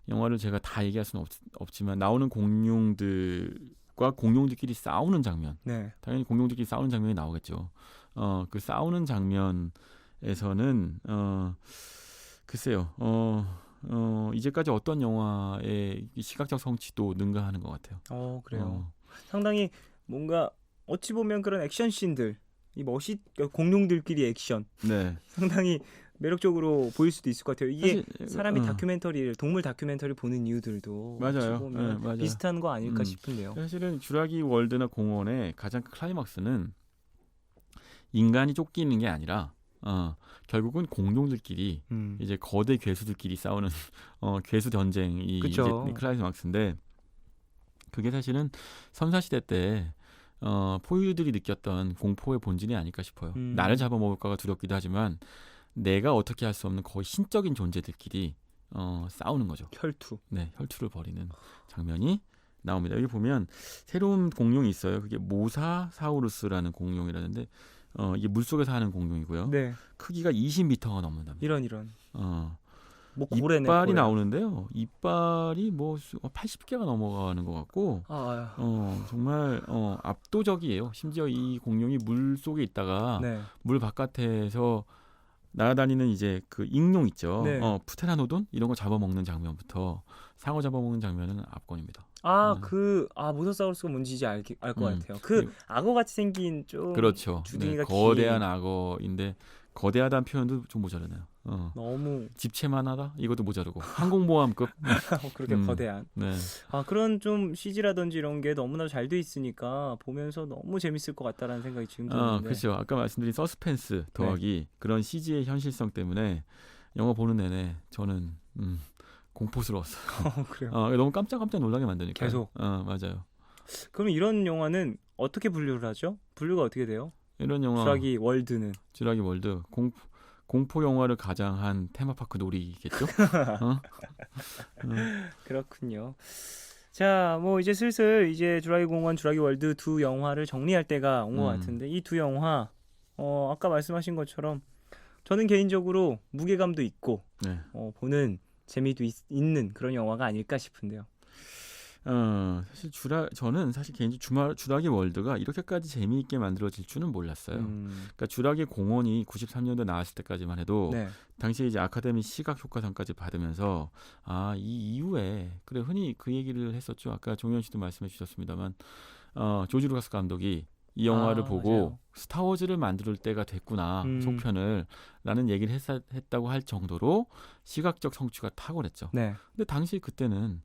Speaker 2: 영화를 제가 다 얘기할 수는 없지만 나오는 공룡들과 공룡들끼리 싸우는 장면.
Speaker 1: 네.
Speaker 2: 당연히 공룡들끼리 싸우는 장면이 나오겠죠. 그 싸우는 장면에서는 글쎄요. 이제까지 어떤 영화의 시각적 성취도 능가하는 것 같아요.
Speaker 1: 그래요. 상당히 뭔가 어찌 보면 그런 액션 씬들, 이 공룡들끼리 액션.
Speaker 2: 네.
Speaker 1: 상당히 매력적으로 보일 수도 있을 것 같아요. 이게
Speaker 2: 사실,
Speaker 1: 사람이 동물 다큐멘터리 보는 이유들도
Speaker 2: 맞아요.
Speaker 1: 보면
Speaker 2: 맞아요.
Speaker 1: 비슷한 거 아닐까 싶은데요.
Speaker 2: 사실은 주라기 월드나 공원의 가장 큰 클라이막스는 인간이 쫓기는 게 아니라 결국은 공룡들끼리 이제 거대 괴수들끼리 싸우는 괴수 전쟁이 이제 클라이막스인데 그게 사실은 선사시대 때 포유들이 느꼈던 공포의 본질이 아닐까 싶어요. 나를 잡아먹을까가 두렵기도 하지만 내가 어떻게 할 수 없는 거의 신적인 존재들끼리 싸우는 거죠.
Speaker 1: 혈투.
Speaker 2: 네, 혈투를 벌이는 장면이 나옵니다. 여기 보면 새로운 공룡이 있어요. 그게 모사사우루스라는 공룡이라는데 이게 물속에 사는 공룡이고요.
Speaker 1: 네.
Speaker 2: 크기가 20m가 넘는답니다.
Speaker 1: 이런.
Speaker 2: 뭐 이빨이 나오는데요. 이빨이 뭐 80개가 넘어가는 것 같고 정말 압도적이에요. 심지어 이 공룡이 물 속에 있다가 물 바깥에서 날아다니는 이제 그 익룡 있죠. 프테라노돈 이런 거 잡아먹는 장면부터 상어 잡아먹는 장면은 압권입니다.
Speaker 1: 모사사우루스가 뭔지 이제 알 것 같아요. 그 악어같이 생긴 좀
Speaker 2: 그렇죠.
Speaker 1: 주둥이가
Speaker 2: 거대한 악어인데 거대하다는 표현도 좀 모자라네요.
Speaker 1: 너무
Speaker 2: 집채만하다 이것도 모자르고 항공모함급
Speaker 1: 그렇게 거대한.
Speaker 2: 네.
Speaker 1: 그런 좀 CG라든지 이런 게 너무나 잘 돼 있으니까 보면서 너무 재밌을 것 같다라는 생각이 지금 드는데.
Speaker 2: 그렇죠. 아까 말씀드린 서스펜스 더하기 그런 CG의 현실성 때문에 영화 보는 내내 저는 공포스러웠어요.
Speaker 1: 그래요.
Speaker 2: 너무 깜짝 놀라게 만드니까.
Speaker 1: 계속.
Speaker 2: 맞아요.
Speaker 1: 그럼 이런 영화는 어떻게 분류를 하죠? 분류가 어떻게 돼요?
Speaker 2: 이런 영화
Speaker 1: 주라기 월드는
Speaker 2: 공포 영화를 가장 한 테마파크 놀이겠죠?
Speaker 1: 그렇군요. 자, 뭐 이제 슬슬 이제 주라기 공원, 주라기 월드 두 영화를 정리할 때가 온 것 같은데 이 두 영화 아까 말씀하신 것처럼 저는 개인적으로 무게감도 있고
Speaker 2: 네.
Speaker 1: 보는 재미도 있는 그런 영화가 아닐까 싶은데요.
Speaker 2: 사실 저는 사실 개인적으로 주라기 월드가 이렇게까지 재미있게 만들어질 줄은 몰랐어요. 그러니까 주라기 공원이 93년도에 나왔을 때까지만 해도
Speaker 1: 네.
Speaker 2: 당시에 이제 아카데미 시각 효과상까지 받으면서 이 이후에 그래 흔히 그 얘기를 했었죠. 아까 종현 씨도 말씀해 주셨습니다만 조지 루카스 감독이 이 영화를 보고
Speaker 1: 맞아요.
Speaker 2: 스타워즈를 만들 때가 됐구나 속편을 라는 얘기를 했다고 할 정도로 시각적 성취가 탁월했죠.
Speaker 1: 네.
Speaker 2: 근데 당시 그때는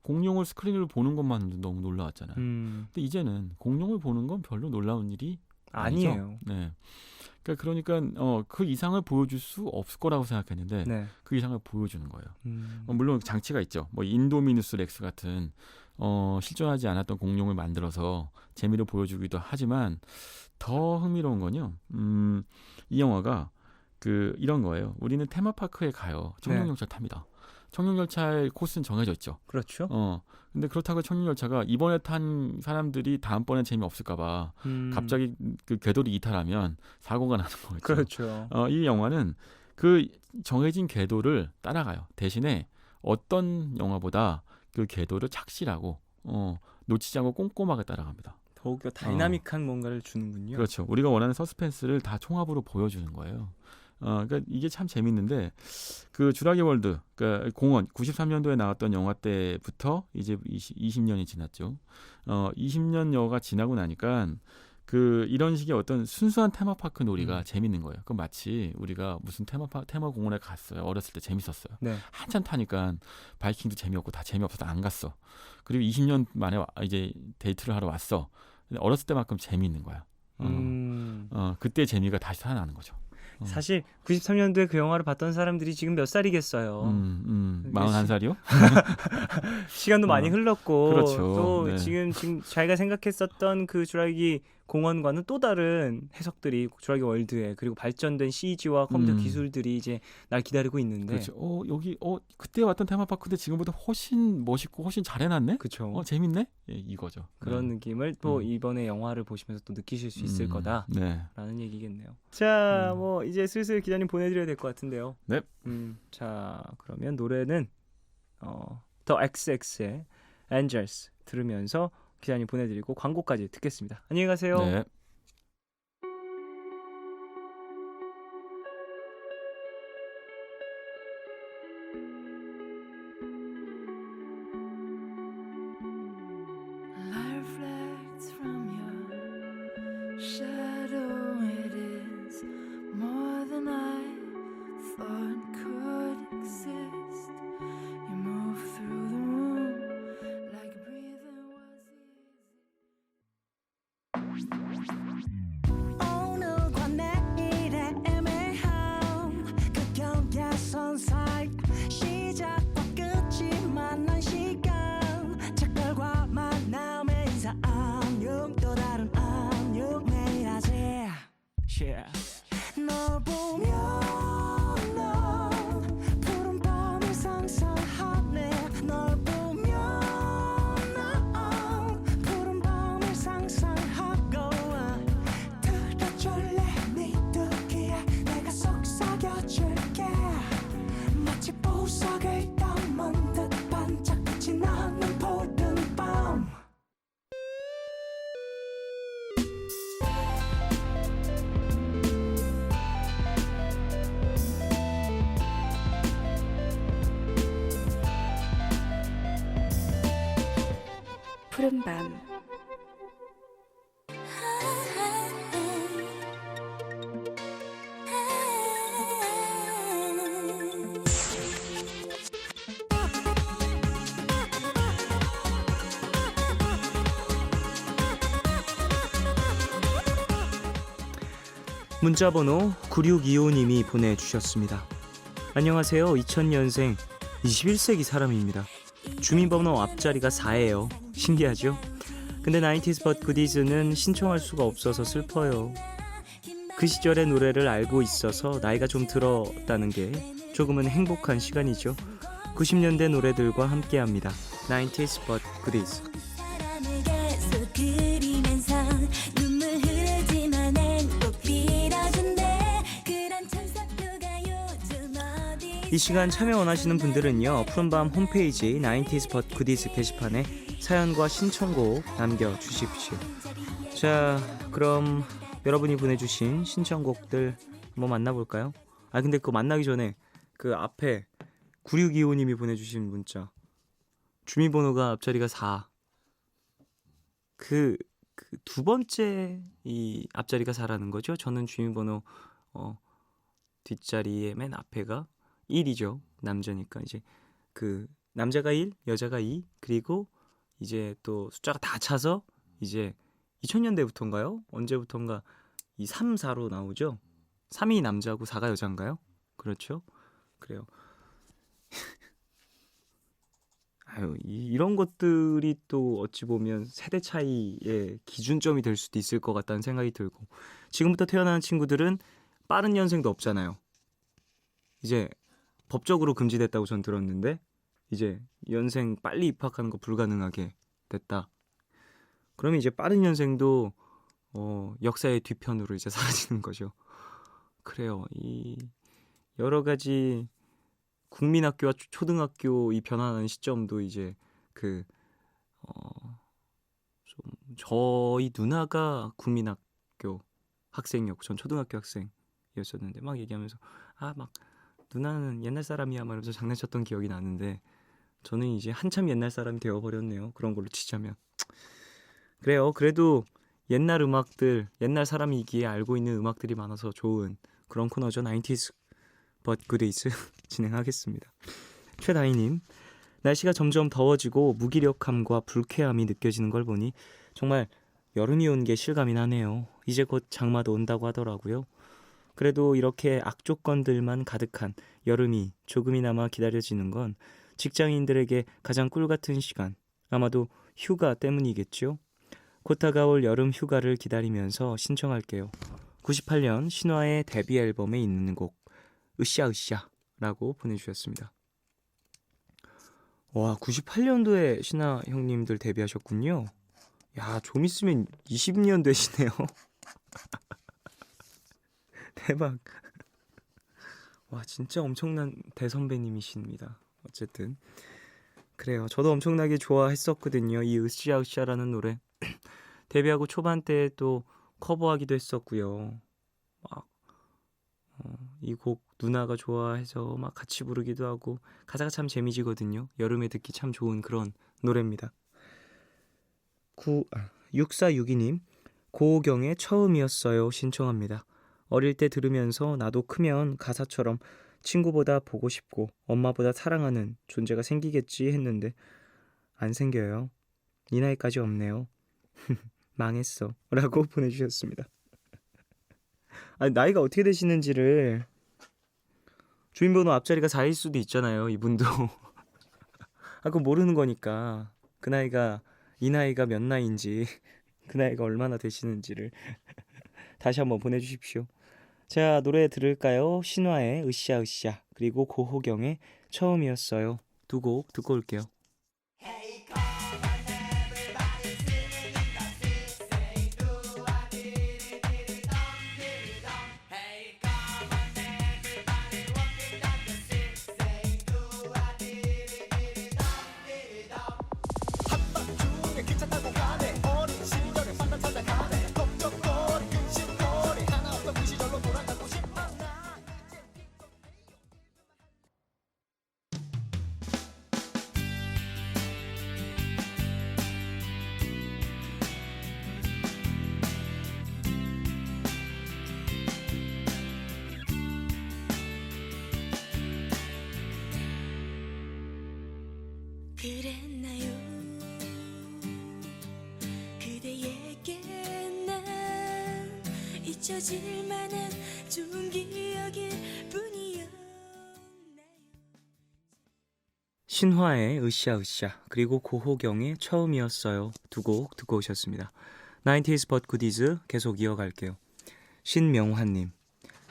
Speaker 2: 공룡을 스크린으로 보는 것만 너무 놀라웠잖아요. 근데 이제는 공룡을 보는 건 별로 놀라운 일이 아니죠.
Speaker 1: 아니에요.
Speaker 2: 네. 그러니까 그 이상을 보여줄 수 없을 거라고 생각했는데
Speaker 1: 네.
Speaker 2: 그 이상을 보여주는 거예요. 물론 장치가 있죠. 뭐 인도미누스 렉스 같은 실존하지 않았던 공룡을 만들어서 재미를 보여주기도 하지만 더 흥미로운 건요. 이 영화가 이런 거예요. 우리는 테마파크에 가요. 청룡열차 탑니다. 청룡열차의 코스는 정해져 있죠.
Speaker 1: 그렇죠.
Speaker 2: 근데 그렇다고 청룡열차가 이번에 탄 사람들이 다음번에 재미없을까봐 갑자기 그 궤도를 이탈하면 사고가 나는 거죠.
Speaker 1: 그렇죠.
Speaker 2: 이 영화는 그 정해진 궤도를 따라가요. 대신에 어떤 영화보다 그 궤도를 착실하고 놓치지 않고 꼼꼼하게 따라갑니다.
Speaker 1: 더욱더 다이나믹한 뭔가를 주는군요.
Speaker 2: 그렇죠. 우리가 원하는 서스펜스를 다 총합으로 보여주는 거예요. 그러니까 이게 참 재밌는데 그 주라기 월드, 그러니까 공원 93년도에 나왔던 영화 때부터 이제 20년이 지났죠. 20년여가 지나고 나니까 이런 식의 어떤 순수한 테마파크 놀이가 재밌는 거예요. 그 마치 우리가 무슨 테마공원에 갔어요. 어렸을 때 재밌었어요.
Speaker 1: 네.
Speaker 2: 한참 타니까 바이킹도 재미없고 다 재미없어서 안 갔어. 그리고 20년 만에 이제 데이트를 하러 왔어. 근데 어렸을 때만큼 재미있는 거야. 그때 재미가 다시 살아나는 거죠.
Speaker 1: 사실 93년도에 그 영화를 봤던 사람들이 지금 몇 살이겠어요.
Speaker 2: 41살이요?
Speaker 1: 시간도 많이 흘렀고
Speaker 2: 그렇죠.
Speaker 1: 또
Speaker 2: 네.
Speaker 1: 지금 자기가 생각했었던 그 주라기 공원과는 또 다른 해석들이 주라기 월드에 그리고 발전된 CG와 컴퓨터 기술들이 이제 날 기다리고 있는데
Speaker 2: 그렇죠. 여기 그때 왔던 테마파크인데 지금보다 훨씬 멋있고 훨씬 잘 해놨네?
Speaker 1: 그렇죠.
Speaker 2: 재밌네? 예, 이거죠.
Speaker 1: 그런 느낌을 또 이번에 영화를 보시면서 또 느끼실 수 있을 거다라는
Speaker 2: 네.
Speaker 1: 얘기겠네요. 자, 뭐 이제 슬슬 기자님 보내드려야 될 것 같은데요.
Speaker 2: 네.
Speaker 1: 자, 그러면 노래는 더 XX의 Angels 들으면서 기자님 보내드리고 광고까지 듣겠습니다. 안녕히 가세요.
Speaker 2: 네.
Speaker 3: Light reflects from your shadow. It is more than I thought could exist. You move through the room like breathing was easy. 오늘과 내일의 애매함 그 경계선 사이 시작과 끝이 만난 시간 작별과 만남의 인사 안녕 또 다른 안녕 매일 하지 널 보면 난 푸른 밤을 상상하네 널 보면 난 푸른 밤을 상상하고 들어줄래 네 듣기에 내가 속삭여줄게 마치 보석을 담은 듯 반짝빛이 나는 푸른 밤
Speaker 4: 푸른밤
Speaker 1: 문자번호 9625님이 보내주셨습니다. 안녕하세요. 2000년생 21세기 사람입니다. 주민번호 앞자리가 4예요. 신기하죠? 근데 90s but goodies는 신청할 수가 없어서 슬퍼요. 그 시절의 노래를 알고 있어서 나이가 좀 들었다는 게 조금은 행복한 시간이죠. 90년대 노래들과 함께합니다. 90s but goodies.
Speaker 3: 사랑을 계속 그리면서 눈물 흐르지만 난
Speaker 1: 이 시간 참여 원하시는 분들은요, 푸른밤 홈페이지 90s but goodies 게시판에 사연과 신청곡 남겨주십시오. 자, 그럼 여러분이 보내주신 신청곡들 한번 만나볼까요? 아, 근데 그거 만나기 전에 그 앞에 9625님이 보내주신 문자, 주민번호가 앞자리가 4, 그 두 번째 이 앞자리가 4라는 거죠. 저는 주민번호 뒷자리에 맨 앞에가 1이죠. 남자니까 이제 그 남자가 1, 여자가 2, 그리고 이제 또 숫자가 다 차서 이제 2000년대부터인가요? 언제부턴가 이 3, 4로 나오죠. 3이 남자고 4가 여자인가요? 그렇죠. 그래요. 아유, 이런 것들이 또 어찌 보면 세대 차이의 기준점이 될 수도 있을 것 같다는 생각이 들고, 지금부터 태어나는 친구들은 빠른 연생도 없잖아요. 이제 법적으로 금지됐다고 전 들었는데 이제 연생 빨리 입학하는 거 불가능하게 됐다. 그러면 이제 빠른 연생도 역사의 뒤편으로 이제 사라지는 거죠. 그래요. 이 여러 가지 국민학교와 초등학교 이 변화하는 시점도 이제 좀 저희 누나가 국민학교 학생이었고 전 초등학교 학생이었었는데 막 얘기하면서 막 누나는 옛날 사람이야 말하면서 장난쳤던 기억이 나는데 저는 이제 한참 옛날 사람이 되어버렸네요. 그런 걸로 치자면. 그래요. 그래도 옛날 음악들, 옛날 사람이기에 알고 있는 음악들이 많아서 좋은 그런 코너죠. 90s but goodies 진행하겠습니다. 최다희님, 날씨가 점점 더워지고 무기력함과 불쾌함이 느껴지는 걸 보니 정말 여름이 온 게 실감이 나네요. 이제 곧 장마도 온다고 하더라고요. 그래도 이렇게 악조건들만 가득한 여름이 조금이나마 기다려지는 건 직장인들에게 가장 꿀같은 시간, 아마도 휴가 때문이겠죠. 곧 다가올 여름 휴가를 기다리면서 신청할게요. 98년 신화의 데뷔 앨범에 있는 곡 으쌰으쌰라고 보내주셨습니다. 와, 98년도에 신화 형님들 데뷔하셨군요. 야, 좀 있으면 20년 되시네요. 대박. 와, 진짜 엄청난 대선배님이십니다. 어쨌든 그래요. 저도 엄청나게 좋아했었거든요. 이 으쌰으쌰라는 노래. 데뷔하고 초반 때 또 커버하기도 했었고요. 막 이 곡 누나가 좋아해서 막 같이 부르기도 하고 가사가 참 재미지거든요. 여름에 듣기 참 좋은 그런 노래입니다. 6462님, 고우경의 처음이었어요 신청합니다. 어릴 때 들으면서 나도 크면 가사처럼 친구보다 보고 싶고 엄마보다 사랑하는 존재가 생기겠지 했는데 안 생겨요. 이 나이까지 없네요. 망했어 라고 보내주셨습니다. 나이가 어떻게 되시는지를, 주민번호 앞자리가 4일 수도 있잖아요. 이분도 그거 모르는 거니까 그 나이가 이 나이가 몇 나이인지 그 나이가 얼마나 되시는지를 다시 한번 보내주십시오. 자, 노래 들을까요? 신화의 으쌰으쌰 그리고 고호경의 처음이었어요. 두 곡 듣고 올게요.
Speaker 5: 그랬나요? 그대에게 난 잊혀질 만한 좋은 기억일 뿐이었나요?
Speaker 1: 신화의 으쌰으쌰 그리고 고호경의 처음이었어요. 두 곡 듣고 오셨습니다. 90s but goodies 계속 이어갈게요. 신명환님,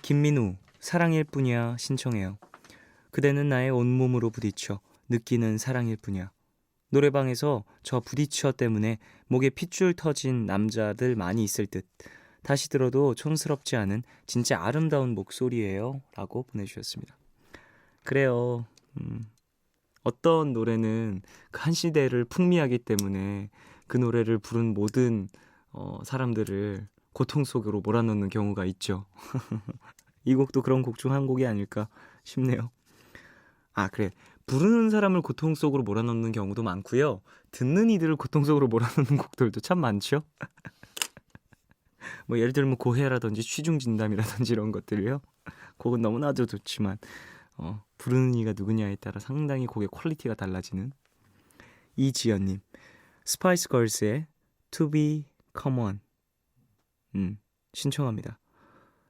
Speaker 1: 김민우 사랑일 뿐이야 신청해요. 그대는 나의 온몸으로 부딪혀 느끼는 사랑일 뿐이야. 노래방에서 저 부딪혀 때문에 목에 핏줄 터진 남자들 많이 있을 듯. 다시 들어도 촌스럽지 않은 진짜 아름다운 목소리예요 라고 보내주셨습니다. 그래요. 어떤 노래는 그 한 시대를 풍미하기 때문에 그 노래를 부른 모든 사람들을 고통 속으로 몰아넣는 경우가 있죠. 이 곡도 그런 곡 중 한 곡이 아닐까 싶네요. 아, 그래. 부르는 사람을 고통 속으로 몰아넣는 경우도 많고요. 듣는 이들을 고통 속으로 몰아넣는 곡들도 참 많죠. 뭐 예를 들면 고해라든지 취중진담이라든지 이런 것들이요. 곡은 너무나도 좋지만 부르는 이가 누구냐에 따라 상당히 곡의 퀄리티가 달라지는. 이지연님, 스파이스 걸스의 To Be Come On 신청합니다.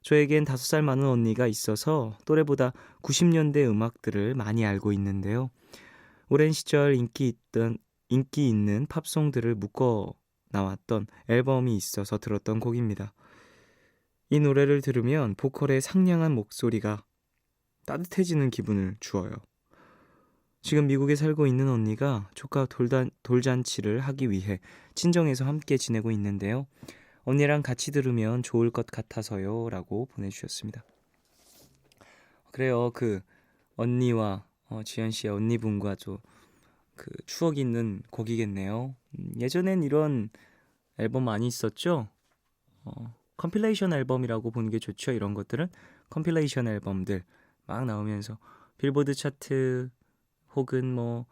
Speaker 1: 저에겐 5살 많은 언니가 있어서 또래보다 90년대 음악들을 많이 알고 있는데요. 오랜 시절 인기 있는 팝송들을 묶어 나왔던 앨범이 있어서 들었던 곡입니다. 이 노래를 들으면 보컬의 상냥한 목소리가 따뜻해지는 기분을 주어요. 지금 미국에 살고 있는 언니가 조카 돌잔치를 하기 위해 친정에서 함께 지내고 있는데요. 언니랑 같이 들으면 좋을 것 같아서요 라고 보내주셨습니다. 그래요. 그 언니와 지연씨의 언니분과 그 추억 있는 곡이겠네요. 예전엔 이런 앨범 많이 있었죠. 컴필레이션 앨범이라고 보는 게 좋죠. 이런 것들은 컴필레이션 앨범들 막 나오면서 빌보드 차트 혹은 뭐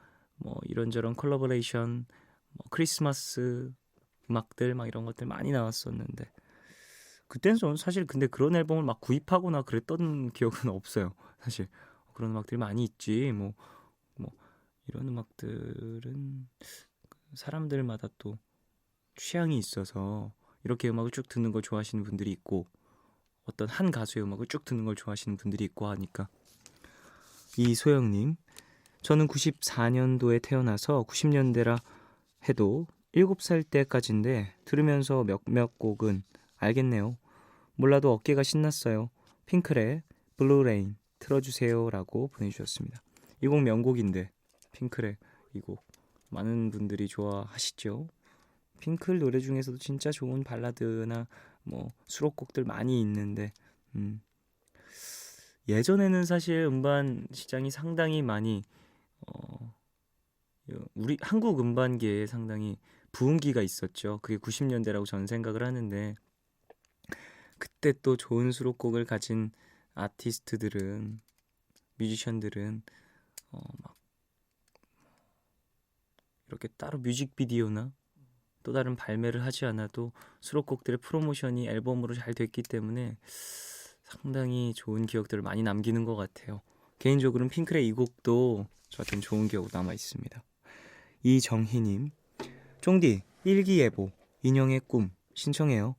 Speaker 1: 이런저런 콜라보레이션, 크리스마스 음악들 막 이런 것들 많이 나왔었는데 그때는 저는 사실 근데 그런 앨범을 막 구입하거나 그랬던 기억은 없어요. 사실 그런 음악들이 많이 있지. 뭐 이런 음악들은 사람들마다 또 취향이 있어서 이렇게 음악을 쭉 듣는 걸 좋아하시는 분들이 있고 어떤 한 가수의 음악을 쭉 듣는 걸 좋아하시는 분들이 있고 하니까. 이소영님, 저는 94년도에 태어나서 90년대라 해도 7살 때까지인데 들으면서 몇몇 곡은 알겠네요. 몰라도 어깨가 신났어요. 핑클의 블루레인 틀어주세요 라고 보내주셨습니다. 이 곡 명곡인데 핑클의 이 곡 많은 분들이 좋아하시죠. 핑클 노래 중에서도 진짜 좋은 발라드나 수록곡들 많이 있는데 예전에는 사실 음반 시장이 상당히 많이 우리 한국 음반계에 상당히 부흥기가 있었죠. 그게 90년대라고 저는 생각을 하는데 그때 또 좋은 수록곡을 가진 아티스트들은 뮤지션들은 막 이렇게 따로 뮤직비디오나 또 다른 발매를 하지 않아도 수록곡들의 프로모션이 앨범으로 잘 됐기 때문에 상당히 좋은 기억들을 많이 남기는 것 같아요. 개인적으로는 핑클의 이 곡도 저한테는 좋은 기억 남아 있습니다. 이정희님, 쫑디 일기예보 인형의 꿈 신청해요.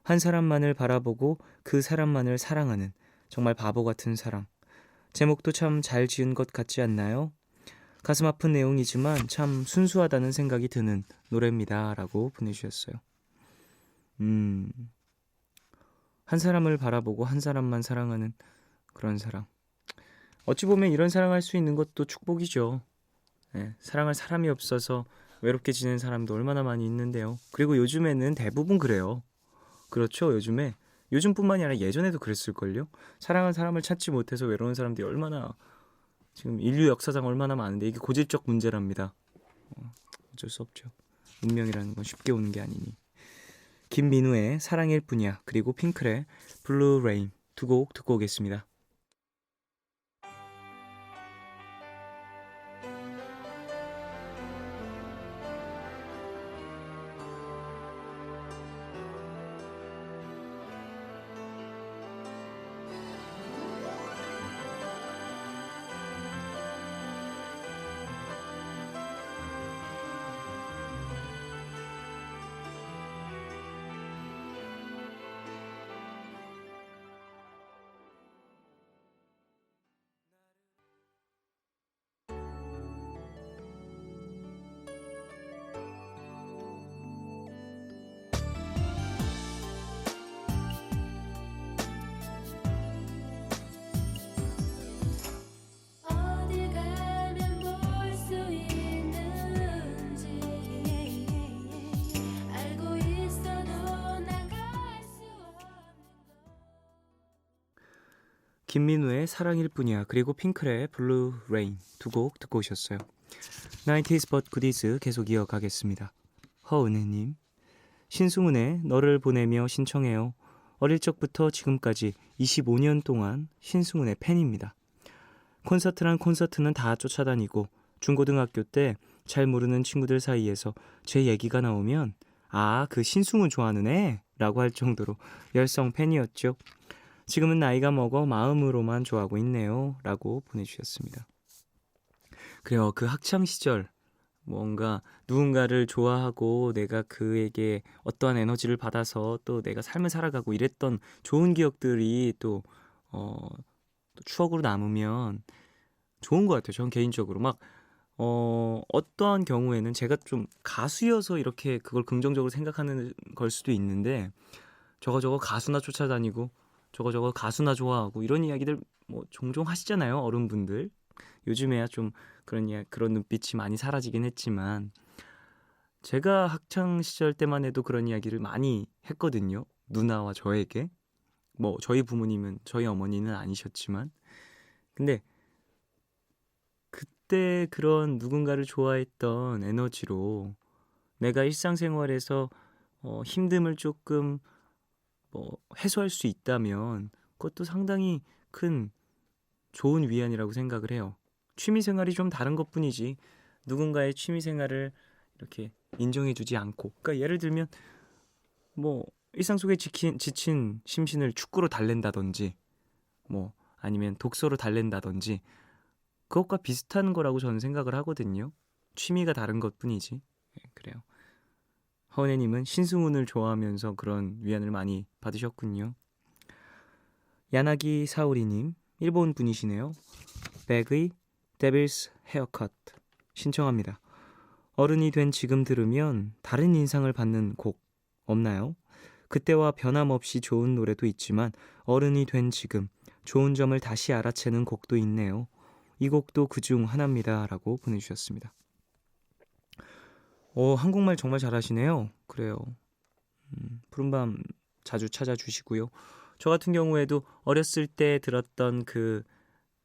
Speaker 1: 한 사람만을 바라보고 그 사람만을 사랑하는 정말 바보 같은 사랑. 제목도 참 잘 지은 것 같지 않나요? 가슴 아픈 내용이지만 참 순수하다는 생각이 드는 노래입니다 라고 보내주셨어요. 한 사람을 바라보고 한 사람만 사랑하는 그런 사랑. 어찌 보면 이런 사랑할 수 있는 것도 축복이죠. 네, 사랑할 사람이 없어서 외롭게 지내는 사람도 얼마나 많이 있는데요. 그리고 요즘에는 대부분 그래요. 그렇죠. 요즘뿐만이 아니라 예전에도 그랬을걸요. 사랑하는 사람을 찾지 못해서 외로운 사람들이 얼마나 지금 인류 역사상 얼마나 많은데 이게 고질적 문제랍니다. 어쩔 수 없죠. 운명이라는 건 쉽게 오는 게 아니니. 김민우의 사랑일 뿐이야 그리고 핑클의 블루레인 두 곡 듣고 오겠습니다. 김민우의 사랑일 뿐이야, 그리고 핑클의 블루 레인 두 곡 듣고 오셨어요. 90s but goodies 계속 이어가겠습니다. 허은혜님, 신승훈의 너를 보내며 신청해요. 어릴 적부터 지금까지 25년 동안 신승훈의 팬입니다. 콘서트란 콘서트는 다 쫓아다니고 중고등학교 때 잘 모르는 친구들 사이에서 제 얘기가 나오면 아, 그 신승훈 좋아하는 애? 라고 할 정도로 열성 팬이었죠. 지금은 나이가 먹어 마음으로만 좋아하고 있네요. 라고 보내주셨습니다. 그래요. 그 학창시절 뭔가 누군가를 좋아하고 내가 그에게 어떠한 에너지를 받아서 또 내가 삶을 살아가고 이랬던 좋은 기억들이 또 추억으로 남으면 좋은 것 같아요. 전 개인적으로 어떠한 경우에는 제가 좀 가수여서 이렇게 그걸 긍정적으로 생각하는 걸 수도 있는데 저거 가수나 쫓아다니고 저거 가수나 좋아하고 이런 이야기들 뭐 종종 하시잖아요. 어른분들. 요즘에야 좀 그런 눈빛이 많이 사라지긴 했지만 제가 학창 시절 때만 해도 그런 이야기를 많이 했거든요. 누나와 저에게. 뭐 저희 부모님은 저희 어머니는 아니셨지만 근데 그때 그런 누군가를 좋아했던 에너지로 내가 일상생활에서 힘듦을 조금 해소할 수 있다면 그것도 상당히 큰 좋은 위안이라고 생각을 해요. 취미생활이 좀 다른 것뿐이지 누군가의 취미생활을 이렇게 인정해주지 않고 그러니까 예를 들면 뭐 일상 속에 지친 심신을 축구로 달랜다든지 뭐 아니면 독서로 달랜다든지 그것과 비슷한 거라고 저는 생각을 하거든요. 취미가 다른 것뿐이지. 네, 그래요. 허은혜님은 신승훈을 좋아하면서 그런 위안을 많이 받으셨군요. 야나기 사오리님, 일본 분이시네요. 백의 데빌스 헤어컷 신청합니다. 어른이 된 지금 들으면 다른 인상을 받는 곡 없나요? 그때와 변함없이 좋은 노래도 있지만 어른이 된 지금 좋은 점을 다시 알아채는 곡도 있네요. 이 곡도 그중 하나입니다. 라고 보내주셨습니다. 한국말 정말 잘하시네요. 그래요. 푸른밤 자주 찾아주시고요. 저 같은 경우에도 어렸을 때 들었던 그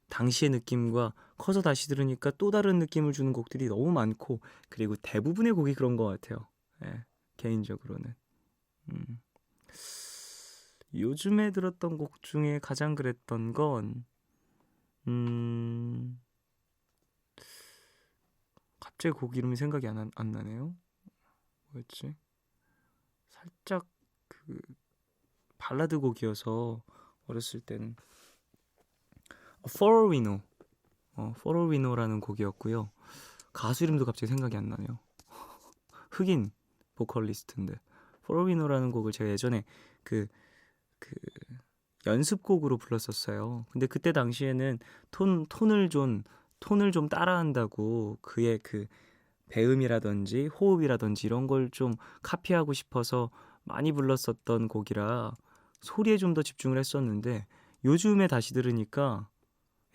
Speaker 1: 당시의 느낌과 커서 다시 들으니까 또 다른 느낌을 주는 곡들이 너무 많고 그리고 대부분의 곡이 그런 것 같아요. 네, 개인적으로는. 요즘에 들었던 곡 중에 가장 그랬던 건 갑자기 곡 이름이 생각이 안 나네요. 뭐였지? 살짝 그 발라드 곡이어서 어렸을 때는 For We Know For We Know라는 곡이었고요. 가수 이름도 갑자기 생각이 안 나네요. 흑인 보컬리스트인데 For We Know라는 곡을 제가 예전에 그 연습곡으로 불렀었어요. 근데 그때 당시에는 톤을 좀 따라한다고 그의 그 배음이라든지 호흡이라든지 이런 걸 좀 카피하고 싶어서 많이 불렀었던 곡이라 소리에 좀 더 집중을 했었는데 요즘에 다시 들으니까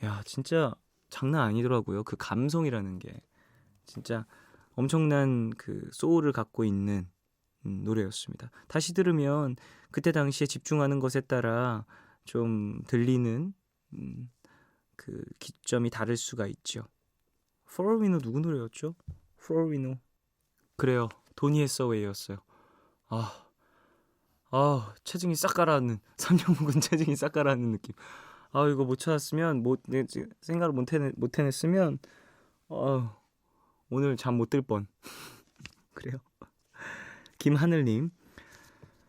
Speaker 1: 야 진짜 장난 아니더라고요. 그 감성이라는 게 진짜 엄청난 그 소울을 갖고 있는 노래였습니다. 다시 들으면 그때 당시에 집중하는 것에 따라 좀 들리는 그 기점이 다를 수가 있죠. For We Know 누구 노래였죠? For We Know 그래요. 도니 해서웨이였어요. 체증이 싹 가라앉는 3년 묵은 체증이 싹 가라앉는 느낌. 이거 못 찾았으면 생각을 못 해냈으면 오늘 잠 못 들 뻔. 그래요. 김하늘님,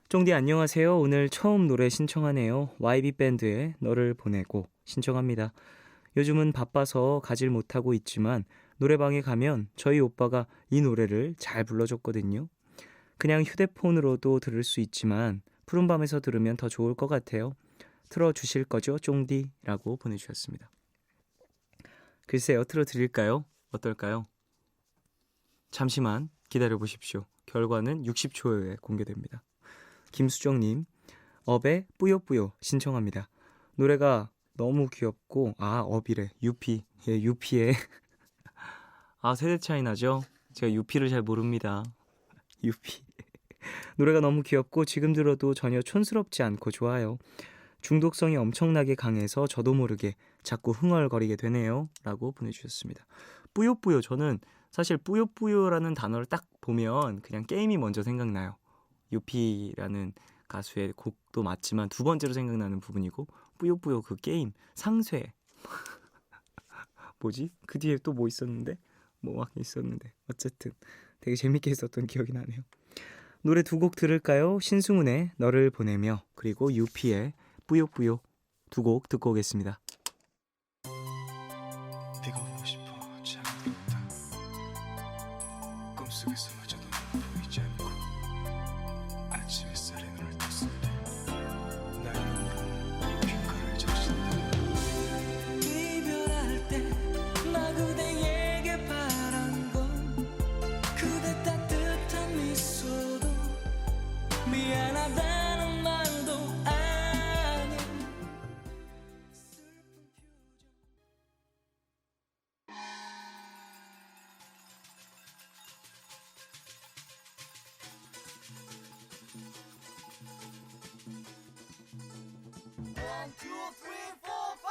Speaker 1: 쫑디 안녕하세요. 오늘 처음 노래 신청하네요. YB 밴드의 너를 보내고 신청합니다. 요즘은 바빠서 가질 못하고 있지만 노래방에 가면 저희 오빠가 이 노래를 잘 불러줬거든요. 그냥 휴대폰으로도 들을 수 있지만 푸른밤에서 들으면 더 좋을 것 같아요. 틀어주실 거죠, 쫑디? 라고 보내주셨습니다. 글쎄요, 틀어드릴까요? 어떨까요? 잠시만 기다려보십시오. 결과는 60초 후에 공개됩니다. 김수정님, 업의 뿌요뿌요 신청합니다. 노래가 너무 귀엽고 업이래. 유피. 예, 유피의 세대 차이 나죠? 제가 유피를 잘 모릅니다. 유피. 노래가 너무 귀엽고 지금 들어도 전혀 촌스럽지 않고 좋아요. 중독성이 엄청나게 강해서 저도 모르게 자꾸 흥얼거리게 되네요 라고 보내주셨습니다. 뿌요뿌요, 저는 사실 뿌요뿌요라는 단어를 딱 보면 그냥 게임이 먼저 생각나요. 유피라는 가수의 곡도 맞지만 두 번째로 생각나는 부분이고, 뿌요뿌요 그 게임 상쇄 뭐지? 그 뒤에 또 뭐 있었는데? 뭐 막 있었는데 어쨌든 되게 재밌게 했었던 기억이 나네요. 노래 두 곡 들을까요? 신승훈의 너를 보내며, 그리고 유피의 뿌요뿌요 두 곡 듣고 오겠습니다.
Speaker 3: 네가 보고 싶어 잠들었다 꿈속에서마저도 보이지 않고 아침 햇살에 눈을 떴을 때 나의 눈물은 귓가를 적신다 이별할 때 나 그대에게 바란 건 그대 따뜻한 미소도 미안하다는 말도 아닌 슬픈 표정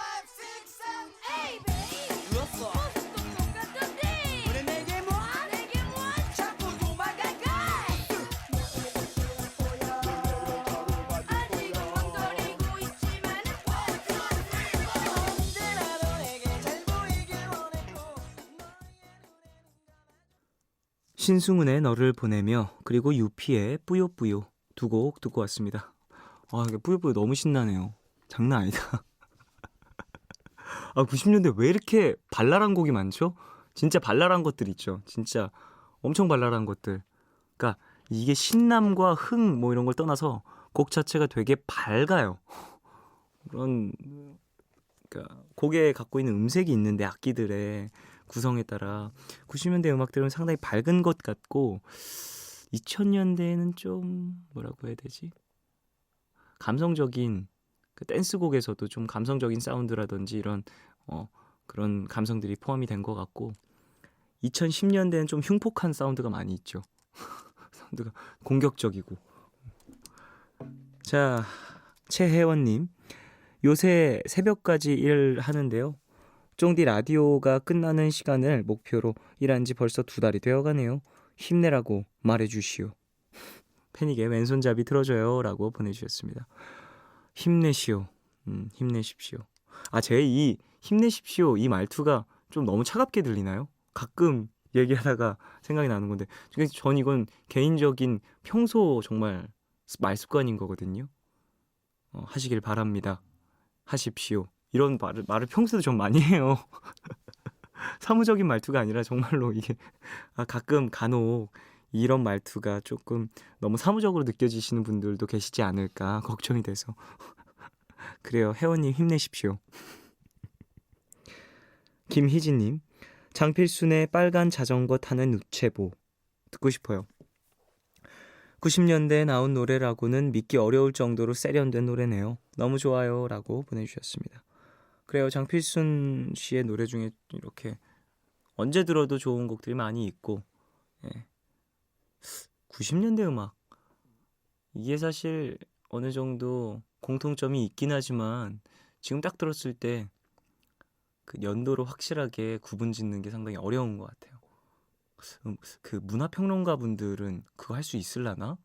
Speaker 1: 신승훈의 너를 보내며, 그리고 유피의 뿌요뿌요 두 곡 듣고 왔습니다. 아, 이게 뿌요뿌요 너무 신나네요. 장난 아니다. 아, 90년대 왜 이렇게 발랄한 곡이 많죠? 진짜 발랄한 것들 있죠. 진짜 엄청 발랄한 것들. 그러니까 이게 신남과 흥 뭐 이런 걸 떠나서 곡 자체가 되게 밝아요. 그런, 그러니까 곡에 갖고 있는 음색이 있는데 악기들의 구성에 따라 90년대 음악들은 상당히 밝은 것 같고, 2000년대에는 좀 뭐라고 해야 되지? 감성적인, 그 댄스곡에서도 좀 감성적인 사운드라든지 이런 그런 감성들이 포함이 된 것 같고, 2010년대엔 좀 흉폭한 사운드가 많이 있죠. 사운드가 공격적이고. 자, 최혜원님, 요새 새벽까지 일하는데요. 쫑디 라디오가 끝나는 시간을 목표로 일한 지 벌써 2달이 되어가네요. 힘내라고 말해주시오. 패닉의 왼손잡이 틀어줘요 라고 보내주셨습니다. 힘내시오. 힘내십시오. 아, 제 이 힘내십시오 이 말투가 좀 너무 차갑게 들리나요? 가끔 얘기하다가 생각이 나는 건데, 전 이건 개인적인 평소 정말 말습관인 거거든요. 하시길 바랍니다. 하십시오. 이런 말을 평소에도 좀 많이 해요. 사무적인 말투가 아니라 정말로 이게 가끔 간혹 이런 말투가 조금 너무 사무적으로 느껴지시는 분들도 계시지 않을까 걱정이 돼서. 그래요, 혜원님 힘내십시오. 김희진님, 장필순의 빨간 자전거 타는 우체보 듣고 싶어요. 90년대에 나온 노래라고는 믿기 어려울 정도로 세련된 노래네요. 너무 좋아요 라고 보내주셨습니다. 그래요, 장필순 씨의 노래 중에 이렇게 언제 들어도 좋은 곡들이 많이 있고, 예. 90년대 음악, 이게 사실 어느 정도 공통점이 있긴 하지만 지금 딱 들었을 때 그 연도로 확실하게 구분 짓는 게 상당히 어려운 것 같아요. 그 문화평론가 분들은 그거 할 수 있을라나?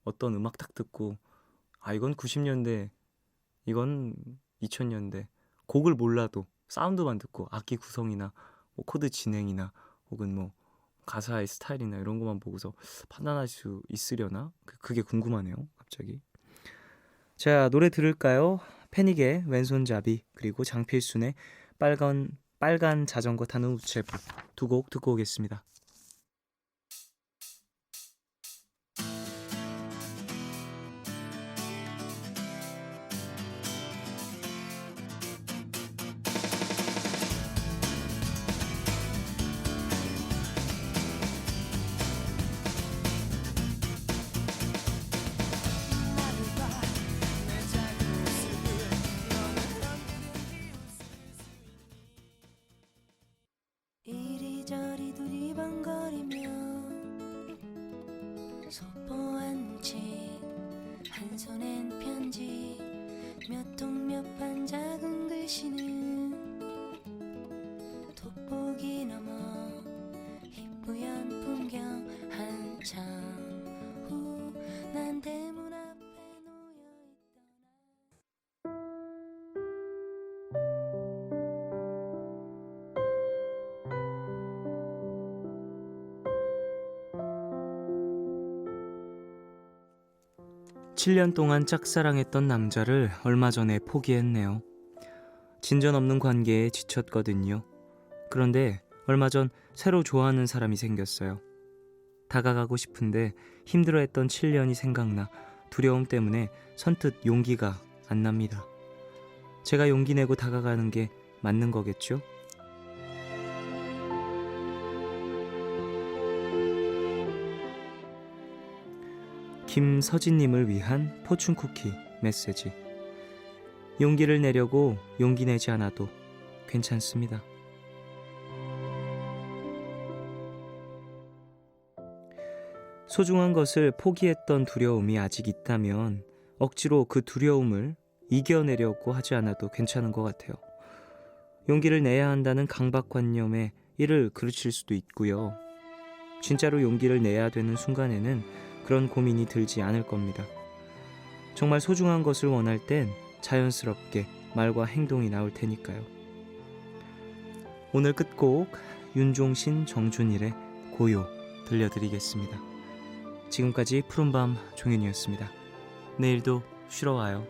Speaker 1: 어떤 음악 딱 듣고 이건 90년대, 이건 2000년대, 곡을 몰라도 사운드만 듣고 악기 구성이나 뭐 코드 진행이나 혹은 뭐 가사의 스타일이나 이런 것만 보고서 판단할 수 있으려나? 그게 궁금하네요, 갑자기. 자, 노래 들을까요? 패닉의 왼손잡이, 그리고 장필순의 빨간 자전거 타는 우체부 두 곡 듣고 오겠습니다.
Speaker 5: 이리저리 두리번
Speaker 1: 7년 동안 짝사랑했던 남자를 얼마 전에 포기했네요. 진전 없는 관계에 지쳤거든요. 그런데 얼마 전 새로 좋아하는 사람이 생겼어요. 다가가고 싶은데 힘들어했던 7년이 생각나 두려움 때문에 선뜻 용기가 안 납니다. 제가 용기 내고 다가가는 게 맞는 거겠죠? 김서진님을 위한 포춘 쿠키 메시지. 용기를 내려고 용기 내지 않아도 괜찮습니다. 소중한 것을 포기했던 두려움이 아직 있다면 억지로 그 두려움을 이겨내려고 하지 않아도 괜찮은 것 같아요. 용기를 내야 한다는 강박관념에 이를 그르칠 수도 있고요. 진짜로 용기를 내야 되는 순간에는 그런 고민이 들지 않을 겁니다. 정말 소중한 것을 원할 땐 자연스럽게 말과 행동이 나올 테니까요. 오늘 끝곡 윤종신 정준일의 고요 들려드리겠습니다. 지금까지 푸른밤 종현이었습니다. 내일도 쉬러 와요.